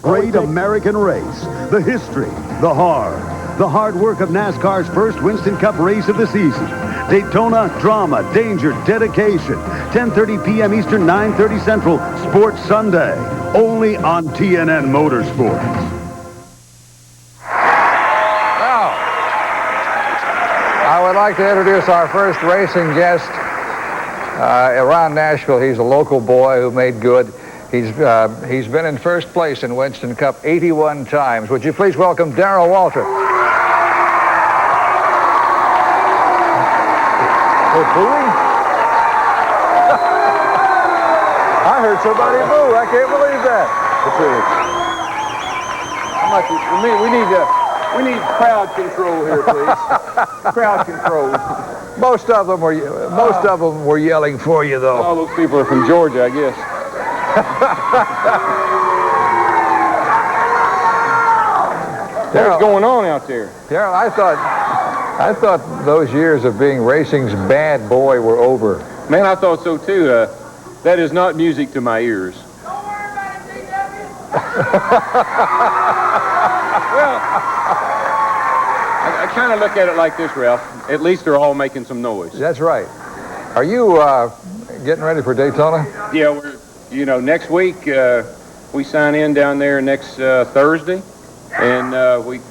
Great American race, the history, the hard work of NASCAR's first Winston Cup race of the season. Daytona, drama, danger, dedication. 10:30 p.m. Eastern, 9:30 Central, Sports Sunday. Only on TNN Motorsports. Now, I would like to introduce our first racing guest around Nashville. He's a local boy who made good. He's been in first place in Winston Cup 81 times. Would you please welcome Darrell Waltrip? They're booing? I heard somebody boo. I can't believe that. We need crowd control here, please. Crowd control. Most of them were yelling for you, though. All those people are from Georgia, I guess. What's going on out there? Darrell, I thought those years of being racing's bad boy were over. Man, I thought so too. That is not music to my ears. Don't worry about it, DW. Well, I kind of look at it like this, Ralph. At least they're all making some noise. That's right. Are you getting ready for Daytona? Yeah, next week we sign in down there next Thursday, and we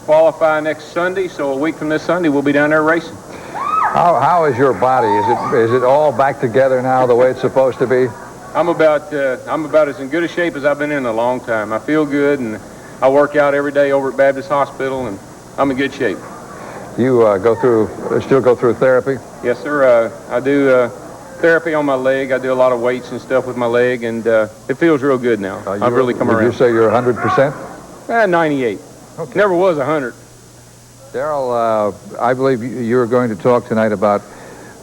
qualify next Sunday. So a week from this Sunday, we'll be down there racing. How is your body? Is it all back together now the way it's supposed to be? I'm about as in good a shape as I've been in a long time. I feel good, and I work out every day over at Baptist Hospital, and I'm in good shape. You still go through therapy? Yes, sir. I do therapy on my leg. I do a lot of weights and stuff with my leg, and it feels real good now. I've really come around. Would you say you're 100%? 98. Okay. Never was 100. Darrell, I believe you were going to talk tonight about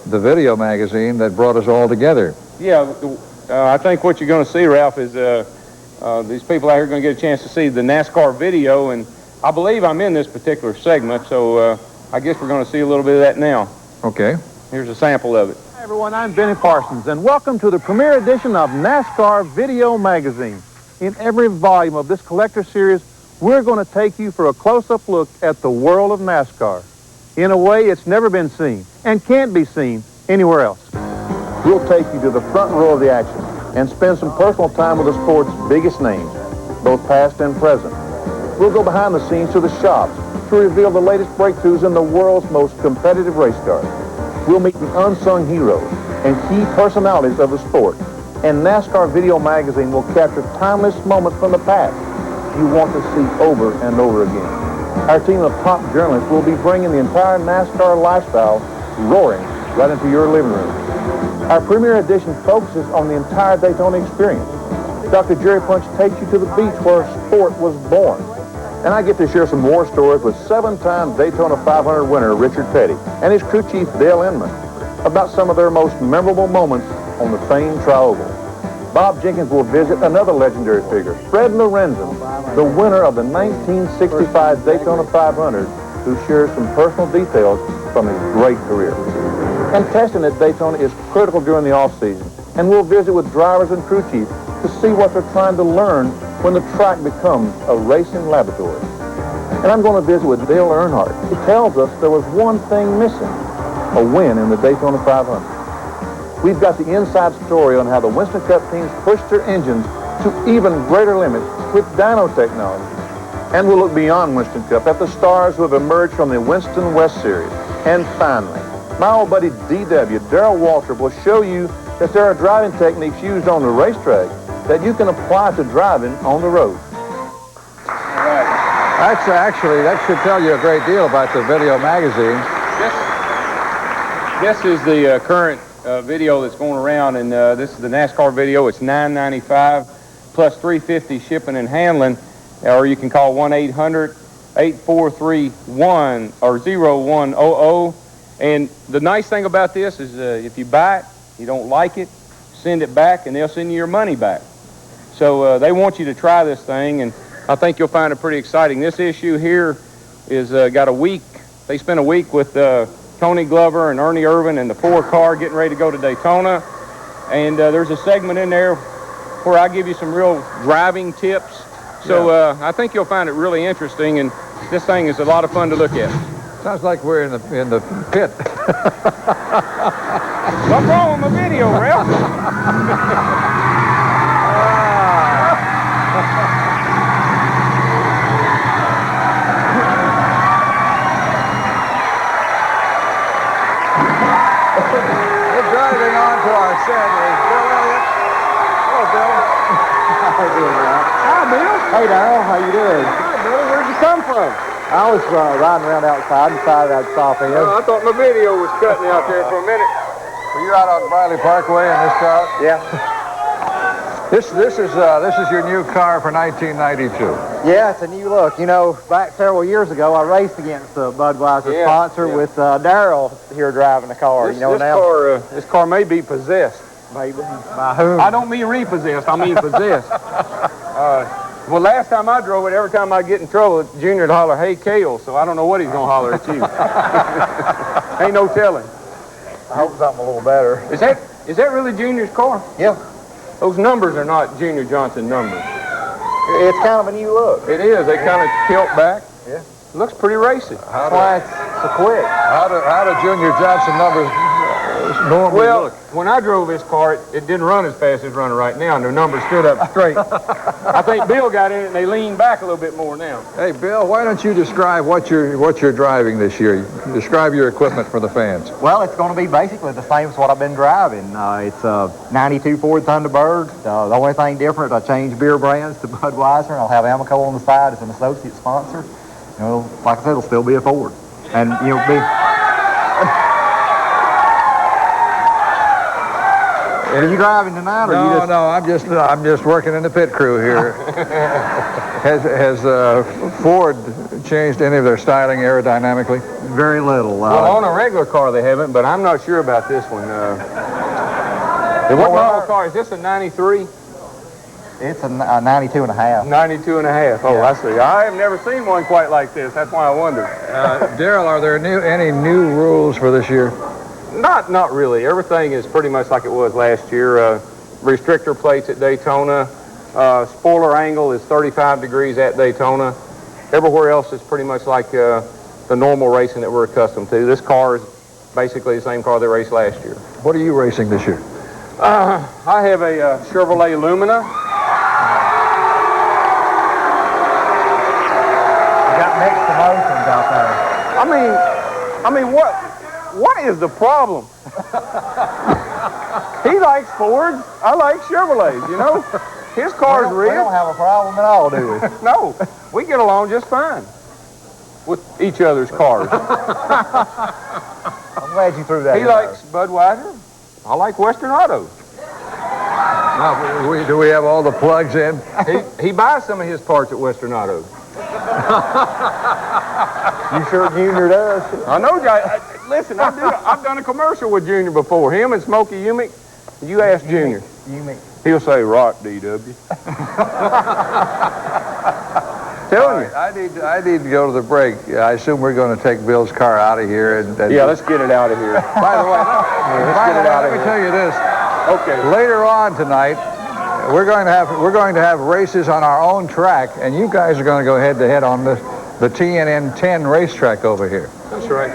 the video magazine that brought us all together. Yeah, I think what you're going to see, Ralph, is these people out here are going to get a chance to see the NASCAR video, and I believe I'm in this particular segment, so I guess we're going to see a little bit of that now. Okay. Here's a sample of it. Hi everyone, I'm Benny Parsons, and welcome to the premiere edition of NASCAR Video Magazine. In every volume of this collector series, we're going to take you for a close-up look at the world of NASCAR in a way it's never been seen and can't be seen anywhere else. We'll take you to the front row of the action and spend some personal time with the sport's biggest names, both past and present. We'll go behind the scenes to the shops to reveal the latest breakthroughs in the world's most competitive race cars. We'll meet the unsung heroes and key personalities of the sport. And NASCAR Video Magazine will capture timeless moments from the past you want to see over and over again. Our team of top journalists will be bringing the entire NASCAR lifestyle roaring right into your living room. Our premiere edition focuses on the entire Daytona experience. Dr. Jerry Punch takes you to the beach where sport was born. And I get to share some war stories with 7-time Daytona 500 winner Richard Petty and his crew chief Dale Inman about some of their most memorable moments on the famed Tri-Oval. Bob Jenkins will visit another legendary figure, Fred Lorenzen, the winner of the 1965 Daytona 500, who shares some personal details from his great career. And testing at Daytona is critical during the off-season, and we'll visit with drivers and crew chiefs to see what they're trying to learn when the track becomes a racing laboratory. And I'm going to visit with Dale Earnhardt. He tells us there was one thing missing, a win in the Daytona 500. We've got the inside story on how the Winston Cup teams pushed their engines to even greater limits with dyno technology. And we'll look beyond Winston Cup at the stars who have emerged from the Winston West Series. And finally, my old buddy DW, Darrell Waltrip, will show you that there are driving techniques used on the racetrack that you can apply to driving on the road. All right. That should tell you a great deal about the video magazine. This is the current video that's going around, and this is the NASCAR video. It's $9.95 plus $3.50 shipping and handling, or you can call 1-800-8431 or 0100. And the nice thing about this is if you buy it, you don't like it, send it back, and they'll send you your money back. So they want you to try this thing, and I think you'll find it pretty exciting. This issue here is got a week. They spent a week with Tony Glover and Ernie Irvin and the Ford car getting ready to go to Daytona. And there's a segment in there where I give you some real driving tips So I think you'll find it really interesting, and this thing is a lot of fun to look at. Sounds like we're in the pit. What's wrong with my video, Ralph? We're driving on to our set is Bill Elliott. Hello, Bill. How you doing, Ralph? Hi, Bill. Hey, Darrell. How you doing? Hi, Billy. Where'd you come from? I was riding around outside and decided I'd stop in. I thought my video was cutting out there for a minute. Were you out on Briley Parkway in this car? Yeah. This is your new car for 1992. Yeah, it's a new look. You know, back several years ago, I raced against the Budweiser sponsor with Darrell here driving the car. This car may be possessed. Maybe. By whom? I don't mean repossessed. I mean possessed. Well, last time I drove it, every time I get in trouble, Junior would holler, "Hey, Kale," so I don't know what he's going to holler at you. Ain't no telling. I hope something a little better. Is that really Junior's car? Yeah. Those numbers are not Junior Johnson numbers. It's kind of a new look. It is. They kind of tilt back. Yeah. It looks pretty racy. That's why it's so quick. How do Junior Johnson numbers normally Well, look? when I drove this car, it didn't run as fast as it's running right now, and the numbers stood up straight. I think Bill got in it, and they leaned back a little bit more now. Hey, Bill, why don't you describe what you're driving this year? Describe your equipment for the fans. Well, it's going to be basically the same as what I've been driving. It's a 92 Ford Thunderbird. The only thing different, I changed beer brands to Budweiser, and I'll have Amoco on the side as an associate sponsor. You know, like I said, it'll still be a Ford. And, you know, Are you driving tonight, or you just... No, I'm just working in the pit crew here. Has Ford changed any of their styling aerodynamically? Very little. Well, on a regular car they haven't, but I'm not sure about this one. What model car? Is this a 93? It's a 92 and a half. 92 and a half. Oh, yeah. I see. I have never seen one quite like this. That's why I wondered. Darrell, are there any new rules for this year? Not really. Everything is pretty much like it was last year. Restrictor plates at Daytona. Spoiler angle is 35 degrees at Daytona. Everywhere else is pretty much like the normal racing that we're accustomed to. This car is basically the same car they raced last year. What are you racing this year? I have a Chevrolet Lumina. You got mixed emotions out there. I mean, what is the problem? He likes Fords. I like Chevrolets, you know? His car's real. We don't have a problem at all, do we? No, we get along just fine with each other's cars. I'm glad you threw that He likes Budweiser. I like Western Auto. Now, do we have all the plugs in? He buys some of his parts at Western Auto. You sure Junior does? I know, listen, I've done a commercial with Junior before. Him and Smokey Umick. You ask Junior. He'll say, "Rock, DW." Telling you. I need to go to the break. I assume we're going to take Bill's car out of here. Yeah, let's get it out of here. By the way, let me tell you this. Okay. Later on tonight, we're going to have races on our own track, and you guys are going to go head-to-head on the TNN 10 racetrack over here. That's right.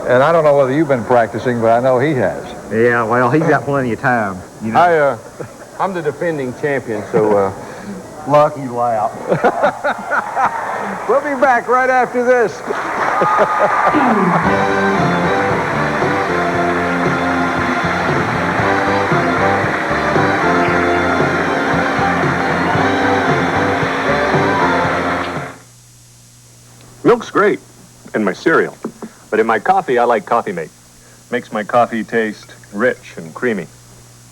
And I don't know whether you've been practicing, but I know he has. Yeah, well, he's got plenty of time. You know. I'm the defending champion, so lucky lout. We'll be back right after this. Milk's great in my cereal, but in my coffee, I like Coffee Mate. Makes my coffee taste rich and creamy.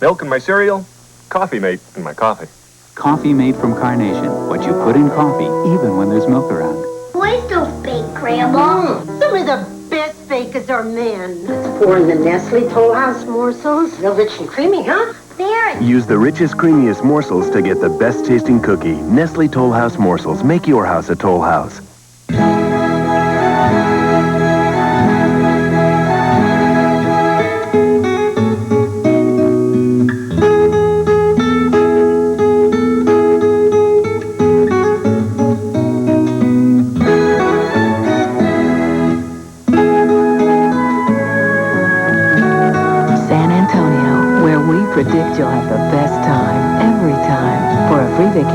Milk in my cereal, Coffee Mate in my coffee. Coffee Mate from Carnation. What you put in coffee, even when there's milk around. Boys don't bake, Grandma. Some of the best bakers are men. Let's pour in the Nestle Toll House morsels. Real rich and creamy, huh? There. Use the richest, creamiest morsels to get the best tasting cookie. Nestle Toll House morsels. Make your house a Toll House.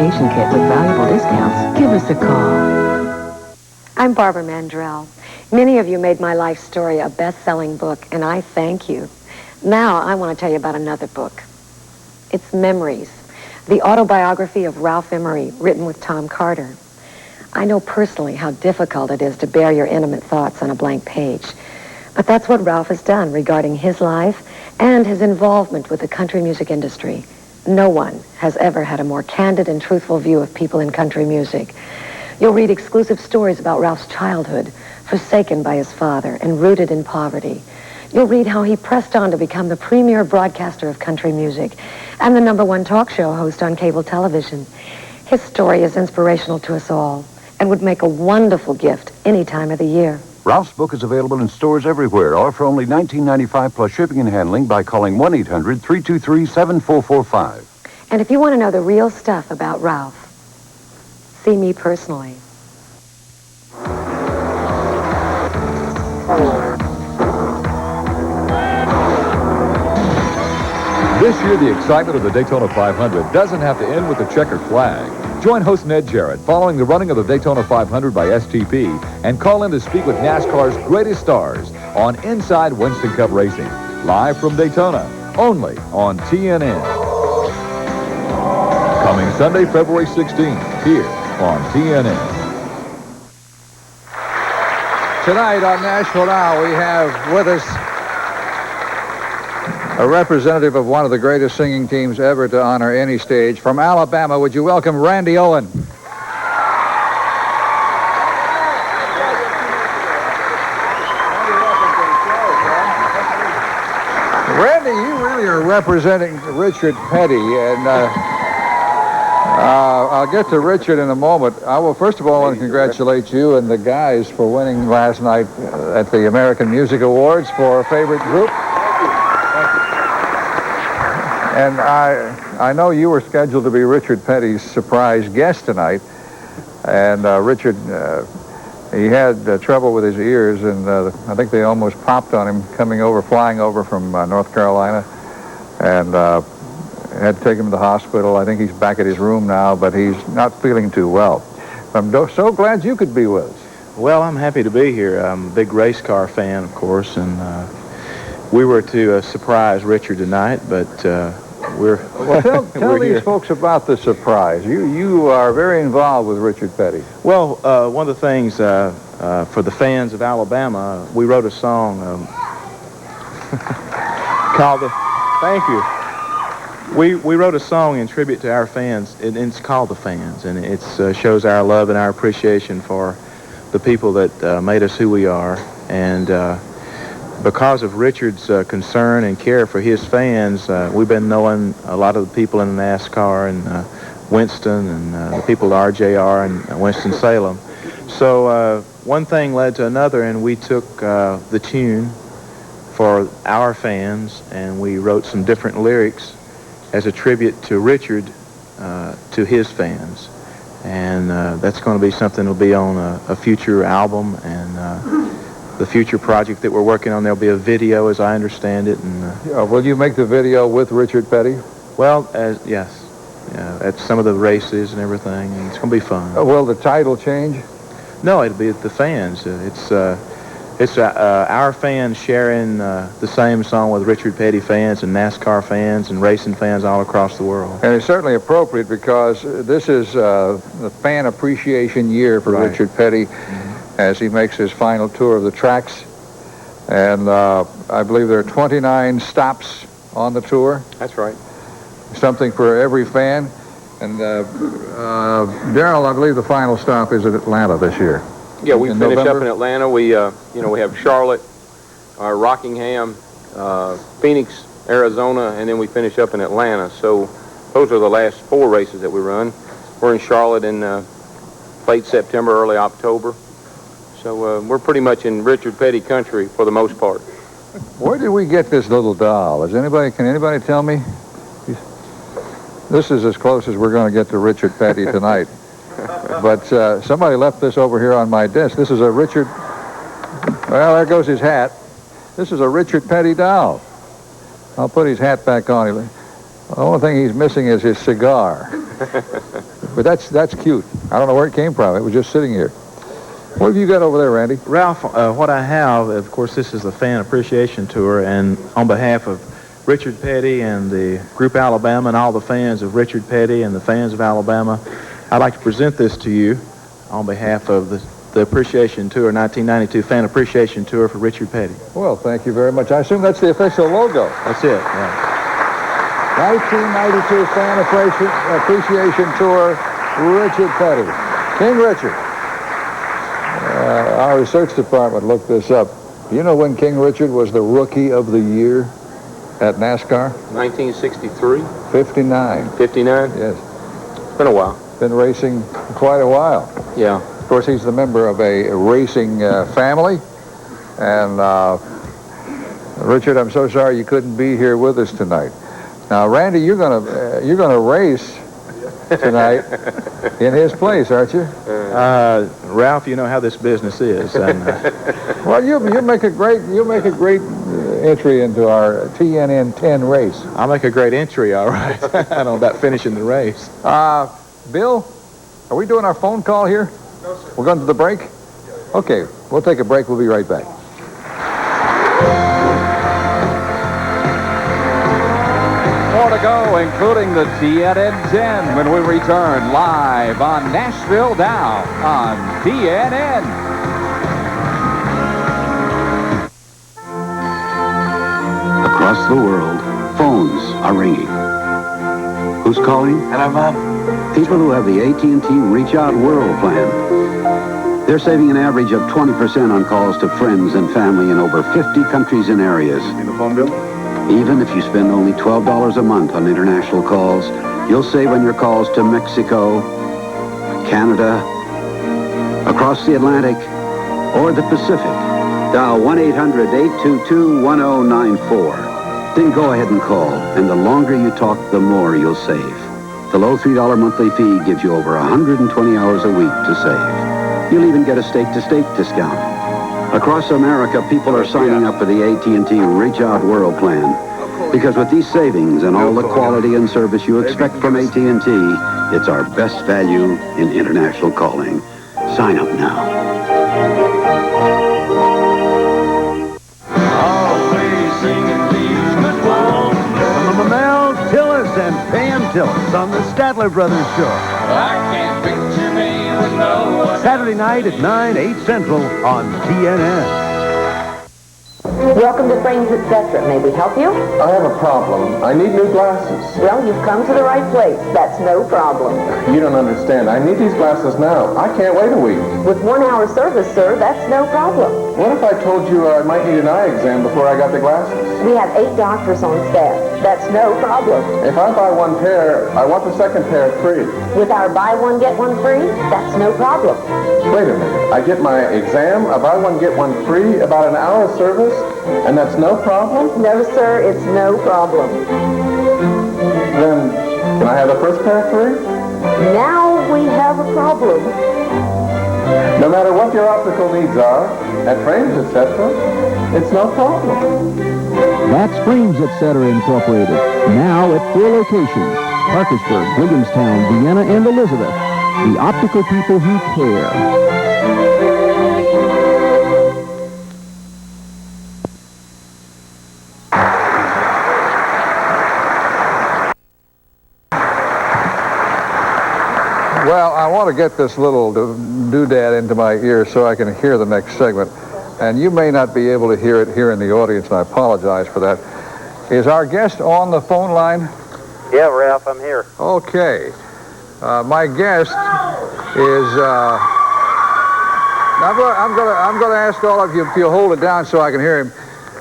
application kit with valuable discounts, give us a call. I'm Barbara Mandrell. Many of you made my life story a best-selling book, and I thank you. Now I want to tell you about another book. It's Memories, the autobiography of Ralph Emery, written with Tom Carter. I know personally how difficult it is to bear your intimate thoughts on a blank page. But that's what Ralph has done regarding his life and his involvement with the country music industry. No one has ever had a more candid and truthful view of people in country music. You'll read exclusive stories about Ralph's childhood, forsaken by his father and rooted in poverty. You'll read how he pressed on to become the premier broadcaster of country music and the #1 talk show host on cable television. His story is inspirational to us all and would make a wonderful gift any time of the year. Ralph's book is available in stores everywhere, or for only $19.95 plus shipping and handling by calling 1-800-323-7445. And if you want to know the real stuff about Ralph, see me personally. This year, the excitement of the Daytona 500 doesn't have to end with the checkered flag. Join host Ned Jarrett following the running of the Daytona 500 by STP and call in to speak with NASCAR's greatest stars on Inside Winston Cup Racing, live from Daytona, only on TNN. Coming Sunday, February 16th, here on TNN. Tonight on Nashville Now, we have with us a representative of one of the greatest singing teams ever to honor any stage. From Alabama, would you welcome Randy Owen? Randy, you really are representing Richard Petty, and I'll get to Richard in a moment. I will first of all want to congratulate you and the guys for winning last night at the American Music Awards for favorite group. And I know you were scheduled to be Richard Petty's surprise guest tonight. And Richard, he had trouble with his ears, and I think they almost popped on him flying over from North Carolina. And had to take him to the hospital. I think he's back at his room now, but he's not feeling too well. I'm so glad you could be with us. Well, I'm happy to be here. I'm a big race car fan, of course, and we were to surprise Richard tonight, but we're well. Tell these here. Folks about the surprise. You are very involved with Richard Petty. Well, one of the things for the fans of Alabama, we wrote a song called Thank you. We wrote a song in tribute to our fans, and it's called The Fans, and it shows our love and our appreciation for the people that made us who we are, and because of Richard's concern and care for his fans, we've been knowing a lot of the people in NASCAR and Winston and the people at RJR and Winston-Salem. So one thing led to another, and we took the tune for our fans, and we wrote some different lyrics as a tribute to Richard, to his fans. And that's going to be something that'll be on a future album, and the future project that we're working on. There'll be a video, as I understand it. And will you make the video with Richard Petty? Well, yes. At some of the races and everything, and it's going to be fun. Will the title change? No, it'll be The Fans. It's our fans sharing the same song with Richard Petty fans and NASCAR fans and racing fans all across the world. And it's certainly appropriate because this is the fan appreciation year for Richard Petty as he makes his final tour of the tracks. And I believe there are 29 stops on the tour. That's right. Something for every fan. And Darrell, I believe the final stop is at Atlanta this year. Yeah, we finish November? up in Atlanta. We have Charlotte, Rockingham, Phoenix, Arizona, and then we finish up in Atlanta. So those are the last 4 races that we run. We're in Charlotte in late September, early October. So we're pretty much in Richard Petty country for the most part. Where did we get this little doll? Can anybody tell me? This is as close as we're going to get to Richard Petty tonight. But somebody left this over here on my desk. This is a Richard... Well, there goes his hat. This is a Richard Petty doll. I'll put his hat back on. The only thing he's missing is his cigar. But that's cute. I don't know where it came from. It was just sitting here. What have you got over there, Randy? Ralph, what I have, of course, this is the Fan Appreciation Tour, and on behalf of Richard Petty and the Group Alabama and all the fans of Richard Petty and the fans of Alabama, I'd like to present this to you on behalf of the Appreciation Tour, 1992 Fan Appreciation Tour for Richard Petty. Well, thank you very much. I assume that's the official logo. That's it, yeah. 1992 Fan Appreciation Tour, Richard Petty. King Richard. Our research department looked this up. You know when King Richard was the Rookie of the Year at NASCAR? 1963? 59. 59? Yes. It's been a while. Been racing quite a while. Yeah. Of course, he's the member of a racing family. And Richard, I'm so sorry you couldn't be here with us tonight. Now, Randy, you're gonna race tonight in his place, aren't you? Ralph, you know how this business is. And, well, you make a great entry into our TNN 10 race. I'll make a great entry, all right. I don't know about finishing the race. Bill, are we doing our phone call here? No, sir. We're going to the break? Okay, we'll take a break. We'll be right back. More to go, including the TNN 10 when we return live on Nashville Now on TNN. Across the world, phones are ringing. Who's calling? Hello, Mom. People who have the AT&T Reach Out World plan. They're saving an average of 20% on calls to friends and family in over 50 countries and areas. In the phone bill? Even if you spend only $12 a month on international calls, you'll save on your calls to Mexico, Canada, across the Atlantic, or the Pacific. Dial 1-800-822-1094. Then go ahead and call, and the longer you talk, the more you'll save. The low $3 monthly fee gives you over 120 hours a week to save. You'll even get a state-to-state discount. Across America, people are signing up for the AT&T Reach Out World plan. Because with these savings and all the quality and service you expect from AT&T, it's our best value in international calling. Sign up now. And Pam Tillis on the Statler Brothers Show. I can't picture me with no one. Saturday night at 9, 8 Central on TNN. Welcome to Frames Etc. May we help you? I have a problem. I need new glasses. Well, you've come to the right place. That's no problem. You don't understand. I need these glasses now. I can't wait a week. With 1 hour service, sir, that's no problem. What if I told you I might need an eye exam before I got the glasses? We have 8 doctors on staff. That's no problem. If I buy one pair, I want the second pair free. With our buy one, get one free, that's no problem. Wait a minute. I get my exam, I buy one, get one free, about an hour of service, and that's no problem? No, sir, it's no problem. Then, can I have the first pair free? Now we have a problem. No matter what your optical needs are, at Frames Etc., it's no problem. That's Frames Etc. Incorporated. Now at 4 locations: Parkersburg, Williamstown, Vienna, and Elizabeth. The optical people who care. Well, I want to get this little doodad into my ear so I can hear the next segment. And you may not be able to hear it here in the audience, and I apologize for that. Is our guest on the phone line? Yeah, Ralph, I'm here. Okay. My guest is... I'm going to ask all of you if you'll hold it down so I can hear him.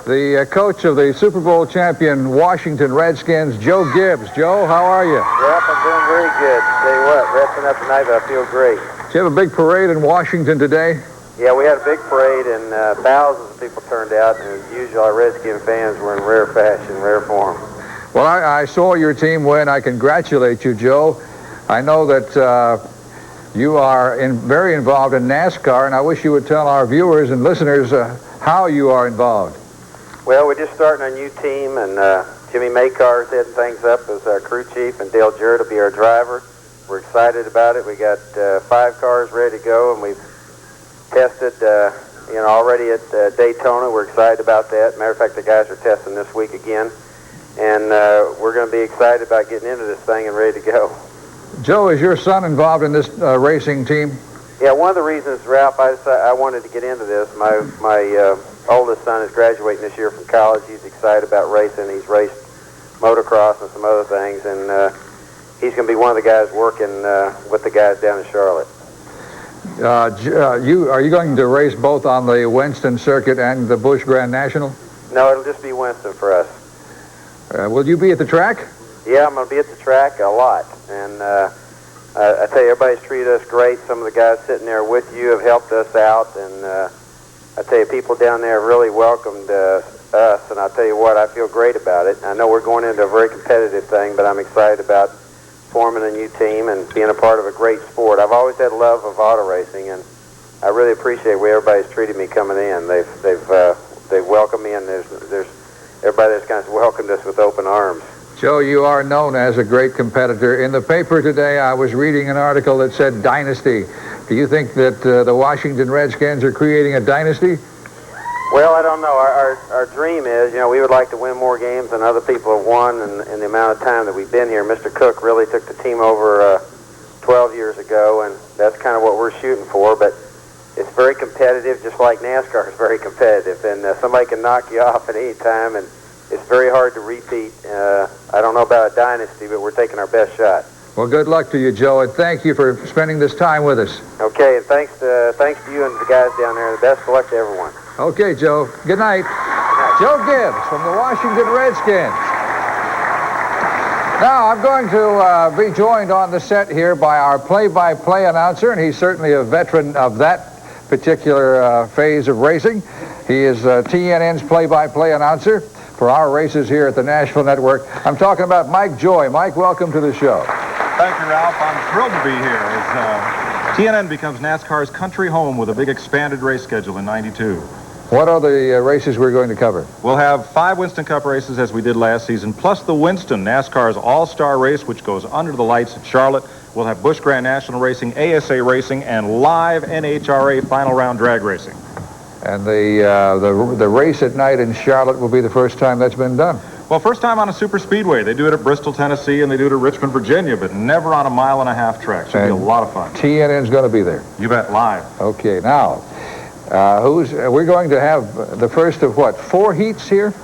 The coach of the Super Bowl champion Washington Redskins, Joe Gibbs. Joe, how are you? Ralph, I'm doing very good. Tell you what, resting up tonight, but I feel great. Did you have a big parade in Washington today? Yeah, we had a big parade, and thousands of people turned out, and as usual, our Redskin fans were in rare fashion, rare form. Well, I saw your team win. I congratulate you, Joe. I know that you are very involved in NASCAR, and I wish you would tell our viewers and listeners how you are involved. Well, we're just starting a new team, and Jimmy Maycar is heading things up as our crew chief, and Dale Jarrett will be our driver. We're excited about it. We got 5 cars ready to go, and we've tested, already at Daytona. We're excited about that. Matter of fact, the guys are testing this week again, and we're going to be excited about getting into this thing and ready to go. Joe, is your son involved in this racing team? Yeah, one of the reasons, Ralph, I wanted to get into this, my oldest son is graduating this year from college. He's excited about racing. He's raced motocross and some other things, and he's going to be one of the guys working with the guys down in Charlotte. Are you going to race both on the Winston Circuit and the Busch Grand National? No, it'll just be Winston for us. Will you be at the track? Yeah, I'm going to be at the track a lot, and I tell you, everybody's treated us great. Some of the guys sitting there with you have helped us out, and I tell you, people down there have really welcomed us, and I'll tell you what, I feel great about it. I know we're going into a very competitive thing, but I'm excited about forming a new team and being a part of a great sport. I've always had love of auto racing, and I really appreciate the way everybody's treated me coming in. They've welcomed me, and there's everybody that's kind of welcomed us with open arms. Joe, you are known as a great competitor. In the paper today, I was reading an article that said dynasty. Do you think that the Washington Redskins are creating a dynasty? Well, I don't know. Our dream is, we would like to win more games than other people have won in the amount of time that we've been here. Mr. Cook really took the team over 12 years ago, and that's kind of what we're shooting for. But it's very competitive, just like NASCAR is very competitive, and somebody can knock you off at any time, and it's very hard to repeat. I don't know about a dynasty, but we're taking our best shot. Well, good luck to you, Joe, and thank you for spending this time with us. Okay, and thanks to you and the guys down there. The best of luck to everyone. Okay, Joe. Good night. Joe Gibbs from the Washington Redskins. Now, I'm going to be joined on the set here by our play-by-play announcer, and he's certainly a veteran of that particular phase of racing. He is TNN's play-by-play announcer for our races here at the Nashville Network. I'm talking about Mike Joy. Mike, welcome to the show. Thank you, Ralph. I'm thrilled to be here as TNN becomes NASCAR's country home with a big expanded race schedule in '92. What are the races we're going to cover? We'll have 5 Winston Cup races as we did last season, plus the Winston, NASCAR's all-star race, which goes under the lights at Charlotte. We'll have Busch Grand National Racing, ASA Racing, and live NHRA final round drag racing. And the race at night in Charlotte will be the first time that's been done. Well, first time on a super speedway. They do it at Bristol, Tennessee, and they do it at Richmond, Virginia, but never on a 1.5-mile track. Should be a lot of fun. TNN's going to be there. You bet, live. Okay, now, we're going to have the first of what, 4 heats here?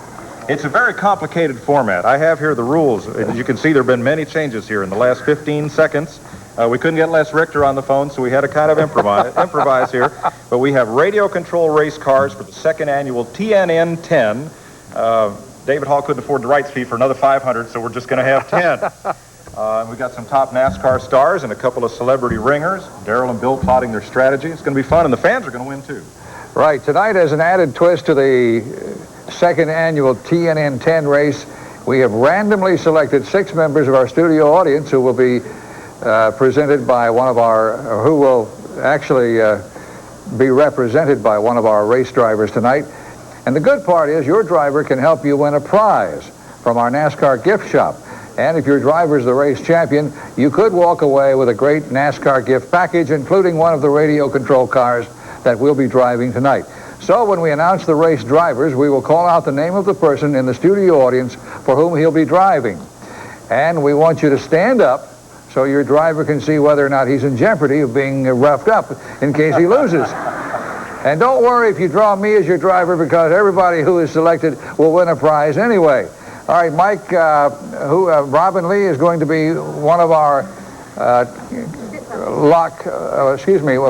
It's a very complicated format. I have here the rules. As you can see, there have been many changes here in the last 15 seconds. We couldn't get Les Richter on the phone, so we had to kind of improvise here. But we have radio control race cars for the 2nd annual TNN 10. David Hall couldn't afford the rights fee for another 500, so we're just going to have 10. We got some top NASCAR stars and a couple of celebrity ringers. Darrell and Bill plotting their strategy. It's going to be fun, and the fans are going to win, too. Right. Tonight, as an added twist to the 2nd annual TNN 10 race, we have randomly selected 6 members of our studio audience who will be presented by one of our, who will actually be represented by one of our race drivers tonight. And the good part is your driver can help you win a prize from our NASCAR gift shop. And if your driver is the race champion, you could walk away with a great NASCAR gift package, including one of the radio control cars that we'll be driving tonight. So when we announce the race drivers, we will call out the name of the person in the studio audience for whom he'll be driving. And we want you to stand up so your driver can see whether or not he's in jeopardy of being roughed up in case he loses. And don't worry if you draw me as your driver, because everybody who is selected will win a prize anyway. All right, Mike, Robin Lee is going to be one of our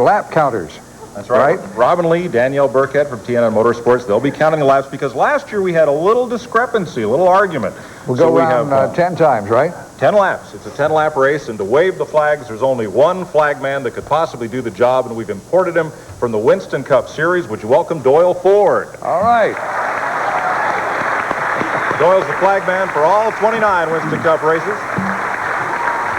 lap counters. That's right. Robin Lee, Danielle Burkett from TNN Motorsports, they'll be counting the laps because last year we had a little discrepancy, a little argument. We'll go around 10 times, right? 10 laps. It's a 10-lap race, and to wave the flags, there's only one flagman that could possibly do the job, and we've imported him from the Winston Cup Series. Would you welcome Doyle Ford? All right. Doyle's the flagman for all 29 Winston Cup races.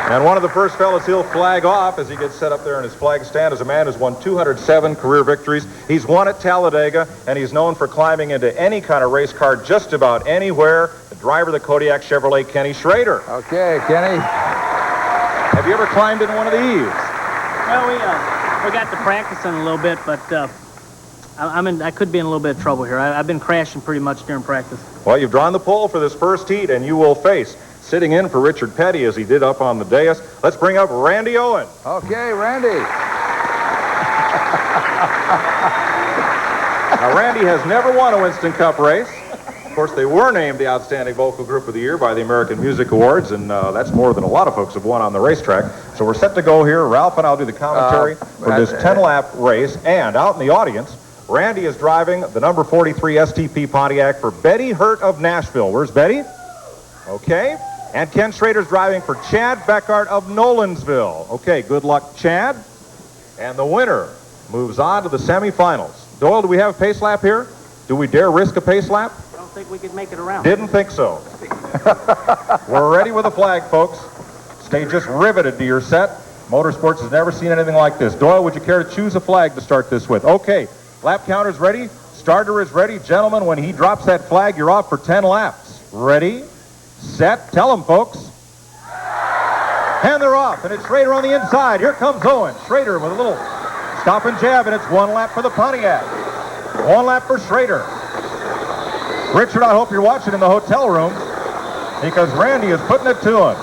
And one of the first fellas he'll flag off as he gets set up there in his flag stand is a man who's won 207 career victories. He's won at Talladega, and he's known for climbing into any kind of race car just about anywhere. The driver of the Kodiak Chevrolet, Kenny Schrader. Okay, Kenny. Have you ever climbed in one of these? Well, we got to practicing a little bit, but I could be in a little bit of trouble here. I've been crashing pretty much during practice. Well, you've drawn the pole for this first heat, and you will face, sitting in for Richard Petty as he did up on the dais. Let's bring up Randy Owens. Okay, Randy. Now, Randy has never won a Winston Cup race. Of course, they were named the Outstanding Vocal Group of the Year by the American Music Awards, and that's more than a lot of folks have won on the racetrack. So we're set to go here. Ralph and I'll do the commentary for this 10-lap race. And out in the audience, Randy is driving the number 43 STP Pontiac for Betty Hurt of Nashville. Where's Betty? Okay. And Ken Schrader's driving for Chad Beckart of Nolensville. Okay, good luck, Chad. And the winner moves on to the semifinals. Doyle, do we have a pace lap here? Do we dare risk a pace lap? I don't think we could make it around. Didn't think so. We're ready with a flag, folks. Stay just riveted to your set. Motorsports has never seen anything like this. Doyle, would you care to choose a flag to start this with? Okay, lap counter's ready. Starter is ready. Gentlemen, when he drops that flag, you're off for 10 laps. Ready, set, tell them, folks. And they're off, and it's Schrader on the inside. Here comes Owens. Schrader with a little stop and jab, and it's one lap for the Pontiac. One lap for Schrader. Richard, I hope you're watching in the hotel room because Randy is putting it to him.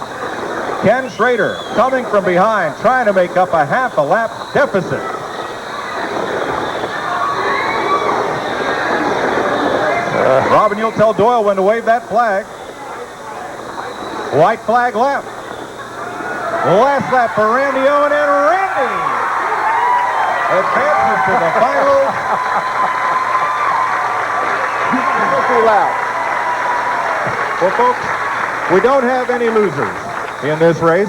Ken Schrader coming from behind, trying to make up a half a lap deficit. Robin, you'll tell Doyle when to wave that flag. White flag left. Last lap for Randy Owen, and Randy advances to the finals. Well, folks, we don't have any losers in this race.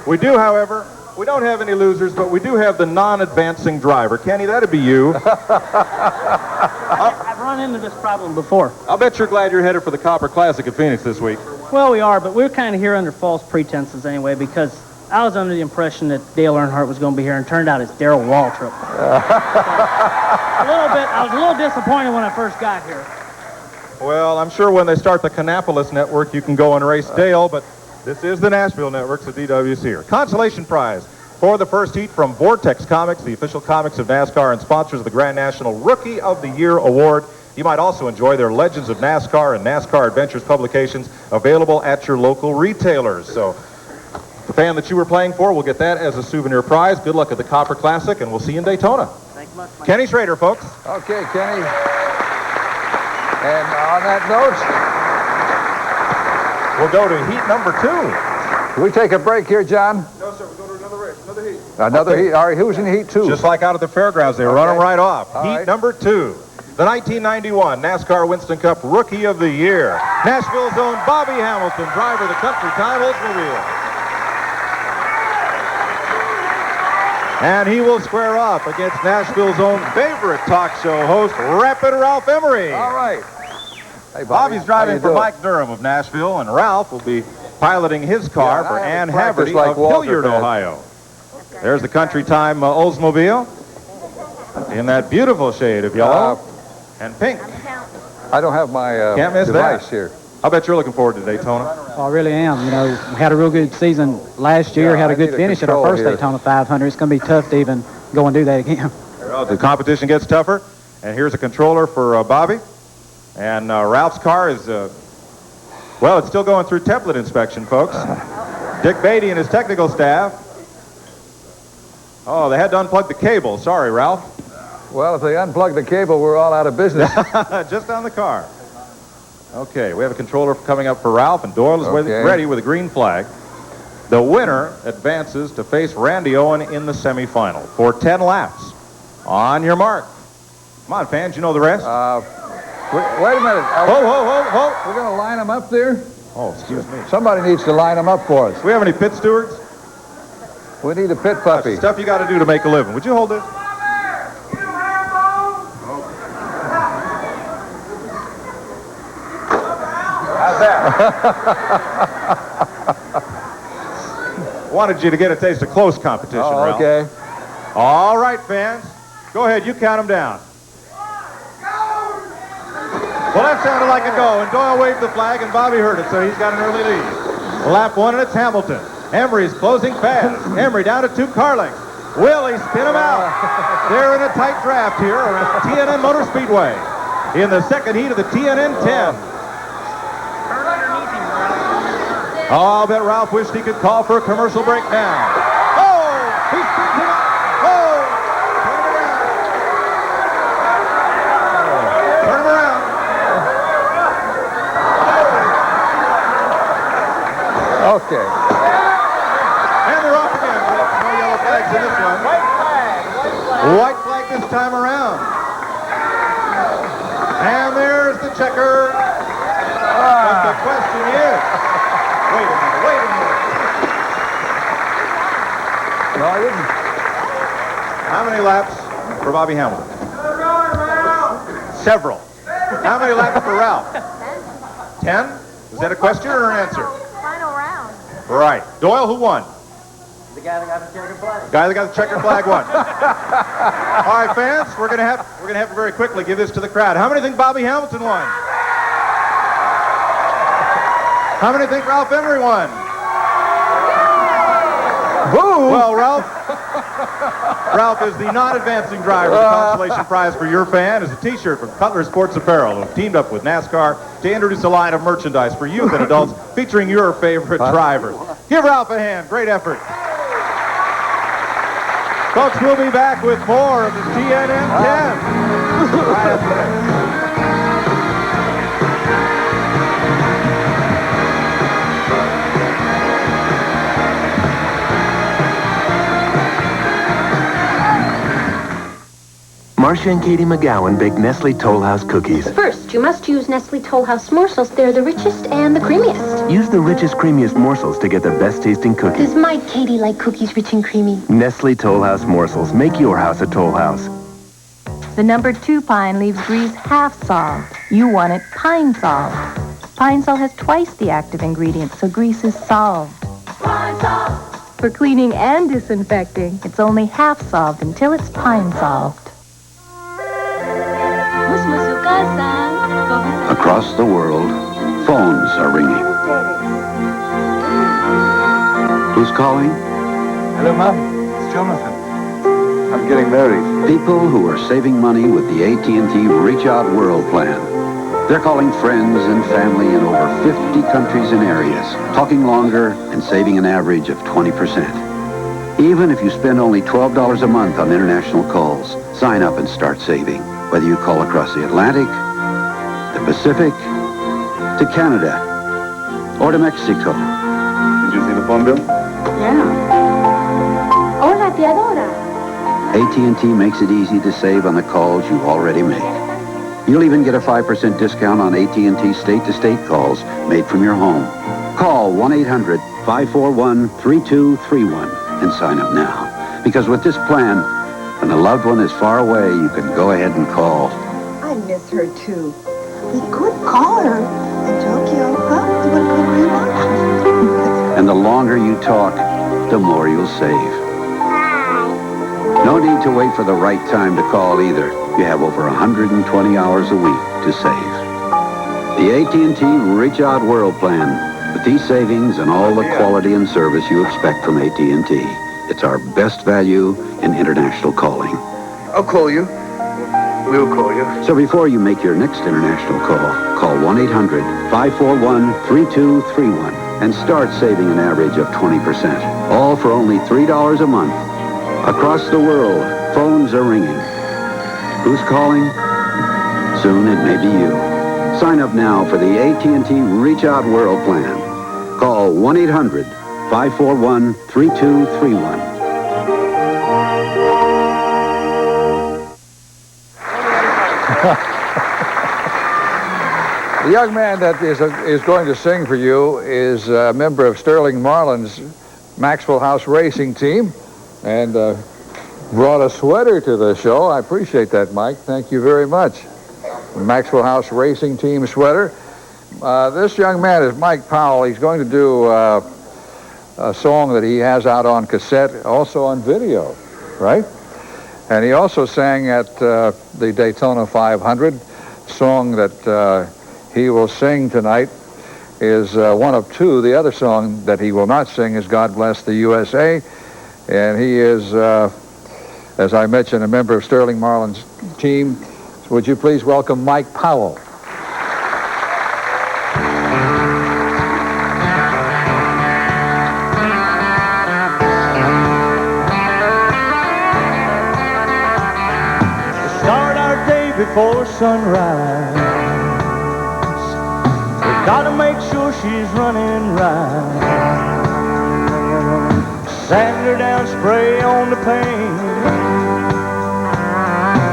We do, however, we don't have any losers, but we do have the non-advancing driver. Kenny, that'd be you. I've run into this problem before. I'll bet you're glad you're headed for the Copper Classic at Phoenix this week. Well, we are, but we're kind of here under false pretenses anyway, because I was under the impression that Dale Earnhardt was going to be here, and turned out it's Darrell Waltrip. I was a little disappointed when I first got here. Well, I'm sure when they start the Kannapolis Network, you can go and race Dale, but this is the Nashville Network, so DW's here. Consolation prize for the first heat from Vortex Comics, the official comics of NASCAR and sponsors of the Grand National Rookie of the Year Award. You might also enjoy their Legends of NASCAR and NASCAR Adventures publications available at your local retailers. So the fan that you were playing for will get that as a souvenir prize. Good luck at the Copper Classic, and we'll see you in Daytona. Thanks much. Kenny Schrader, folks. Okay, Kenny. And on that note, we'll go to heat number 2. Can we take a break here, John? No, sir. We'll go to another race, another heat. Another heat. All right, who's in heat 2? Just like out at the fairgrounds, they run them right off. All Heat right. number 2. The 1991 NASCAR Winston Cup Rookie of the Year. Nashville's own Bobby Hamilton, driver of the Country Time Oldsmobile. And he will square off against Nashville's own favorite talk show host, Rapid Ralph Emery. All right. Hey, Bobby's driving for Mike Durham of Nashville, and Ralph will be piloting his car for Ann Haverty of Hilliard, Ohio. There's the Country Time Oldsmobile in that beautiful shade of yellow and pink. I don't have my Can't miss device that. here. I bet you're looking forward to Daytona. Oh, I really am. You know, we had a real good season last year, had a good finish at our first Daytona 500. It's going to be tough to even go and do that again. Well, the competition gets tougher, and here's a controller for Bobby. And Ralph's car is, well, it's still going through template inspection, folks. Dick Beatty and his technical staff. Oh, they had to unplug the cable. Sorry, Ralph. Well, if they unplug the cable, we're all out of business. Just on the car. Okay, we have a controller coming up for Ralph, and Doyle is ready with a green flag. The winner advances to face Randy Owen in the semifinal for 10 laps. On your mark. Come on, fans, you know the rest. Wait a minute. Whoa. We're going to line them up there? Oh, excuse me. Somebody needs to line them up for us. Do we have any pit stewards? We need a pit puppy. That's stuff you got to do to make a living. Would you hold this? How's that? Wanted you to get a taste of close competition, Ralph. Okay. All right, fans. Go ahead. You count them down. Well, that sounded like a go, and Doyle waved the flag, and Bobby heard it, so he's got an early lead. Lap 1, and it's Hamilton. Emery's closing fast. Emery down to 2 car lengths. Will he spin him out? They're in a tight draft here around TNN Motor Speedway in the second heat of the TNN 10. Oh, I'll bet Ralph wished he could call for a commercial break now. Oh, he spins him out. Oh, turn him around. Okay. And they're off again. No yellow flags in this one. White flag this time around. And there's the checker. But the question is, wait a minute. No, I didn't. How many laps for Bobby Hamilton? Several. How many laps for Ralph? 10? Is that a question or an answer? Final round. Right. Doyle, who won? The guy that got the checkered flag. Guy that got the checkered flag won. All right, fans, we're gonna have to very quickly give this to the crowd. How many think Bobby Hamilton won? How many think Ralph Emery won? Boo! Well, Ralph is the non-advancing driver. The consolation prize for your fan is a T-shirt from Cutler Sports Apparel, who teamed up with NASCAR to introduce a line of merchandise for youth and adults featuring your favorite drivers. Give Ralph a hand. Great effort. Folks, we'll be back with more of the TNN 10. Right after this. Marcia and Katie McGowan bake Nestle Toll House cookies. First, you must use Nestle Toll House morsels. They're the richest and the creamiest. Use the richest, creamiest morsels to get the best tasting cookies. Does my Katie like cookies rich and creamy? Nestle Toll House morsels. Make your house a Toll House. The number 2 pine leaves grease half solved. You want it pine solved. Pine Sol has twice the active ingredients, so grease is solved. Pine Sol. For cleaning and disinfecting, it's only half solved until it's pine solved. Across the world, phones are ringing. Who's calling? Hello, Mom. It's Jonathan. I'm getting married. People who are saving money with the AT&T Reach Out World Plan. They're calling friends and family in over 50 countries and areas, talking longer and saving an average of 20%. Even if you spend only $12 a month on international calls, sign up and start saving. Whether you call across the Atlantic, the Pacific, to Canada, or to Mexico. Did you see the phone bill? Yeah. Hola, te adora. AT&T makes it easy to save on the calls you already make. You'll even get a 5% discount on AT&T state-to-state calls made from your home. Call 1-800-541-3231 and sign up now. Because with this plan, when a loved one is far away, you can go ahead and call. I miss her, too. We could call her in Tokyo, huh? Do you want to call Grandma? And the longer you talk, the more you'll save. No need to wait for the right time to call either. You have over 120 hours a week to save. The AT&T Reach Out World Plan. With these savings and all the quality and service you expect from AT&T, it's our best value in international calling. I'll call you. We'll call you. So before you make your next international call 1-800-541-3231 and start saving an average of 20%. All for only $3 a month. Across the world, phones are ringing. Who's calling? Soon it may be you. Sign up now for the AT&T Reach Out World Plan. Call 1-800-541-3231. The young man that is going to sing for you is a member of Sterling Marlin's Maxwell House Racing Team and brought a sweater to the show. I appreciate that, Mike. Thank you very much. Maxwell House Racing Team sweater. This young man is Mike Powell. He's going to do a song that he has out on cassette, also on video, right? And he also sang at the Daytona 500, song that he will sing tonight is one of two. The other song that he will not sing is God Bless the USA. And he is, as I mentioned, a member of Sterling Marlin's team. So would you please welcome Mike Powell? Start our day before sunrise. We gotta make sure she's running right. Sand her down, spray on the paint.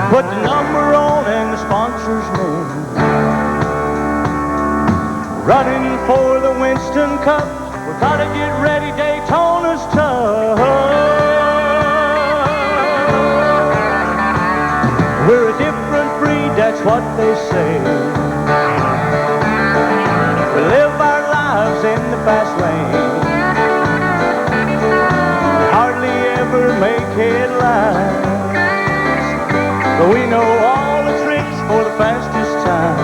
Put the number on and the sponsor's name. Running for the Winston Cup. We gotta get ready, Daytona's tough. We're a different breed, that's what they say. We live our lives in the fast lane. Make headlines, but we know all the tricks for the fastest time.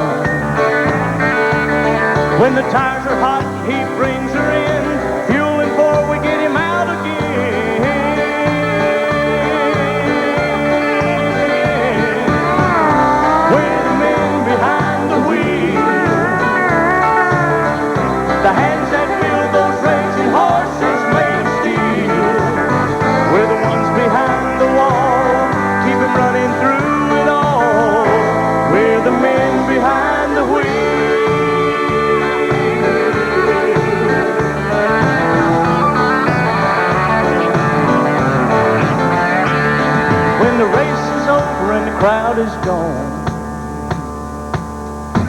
When the tires are hot, he brings her in, fueling for we get him out again. We're the men behind the wheel, the hands that build those racing horses made of steel. We're the ones behind the wall, keep them running through it all. We're the men behind the wheel. When the race is over and the crowd is gone,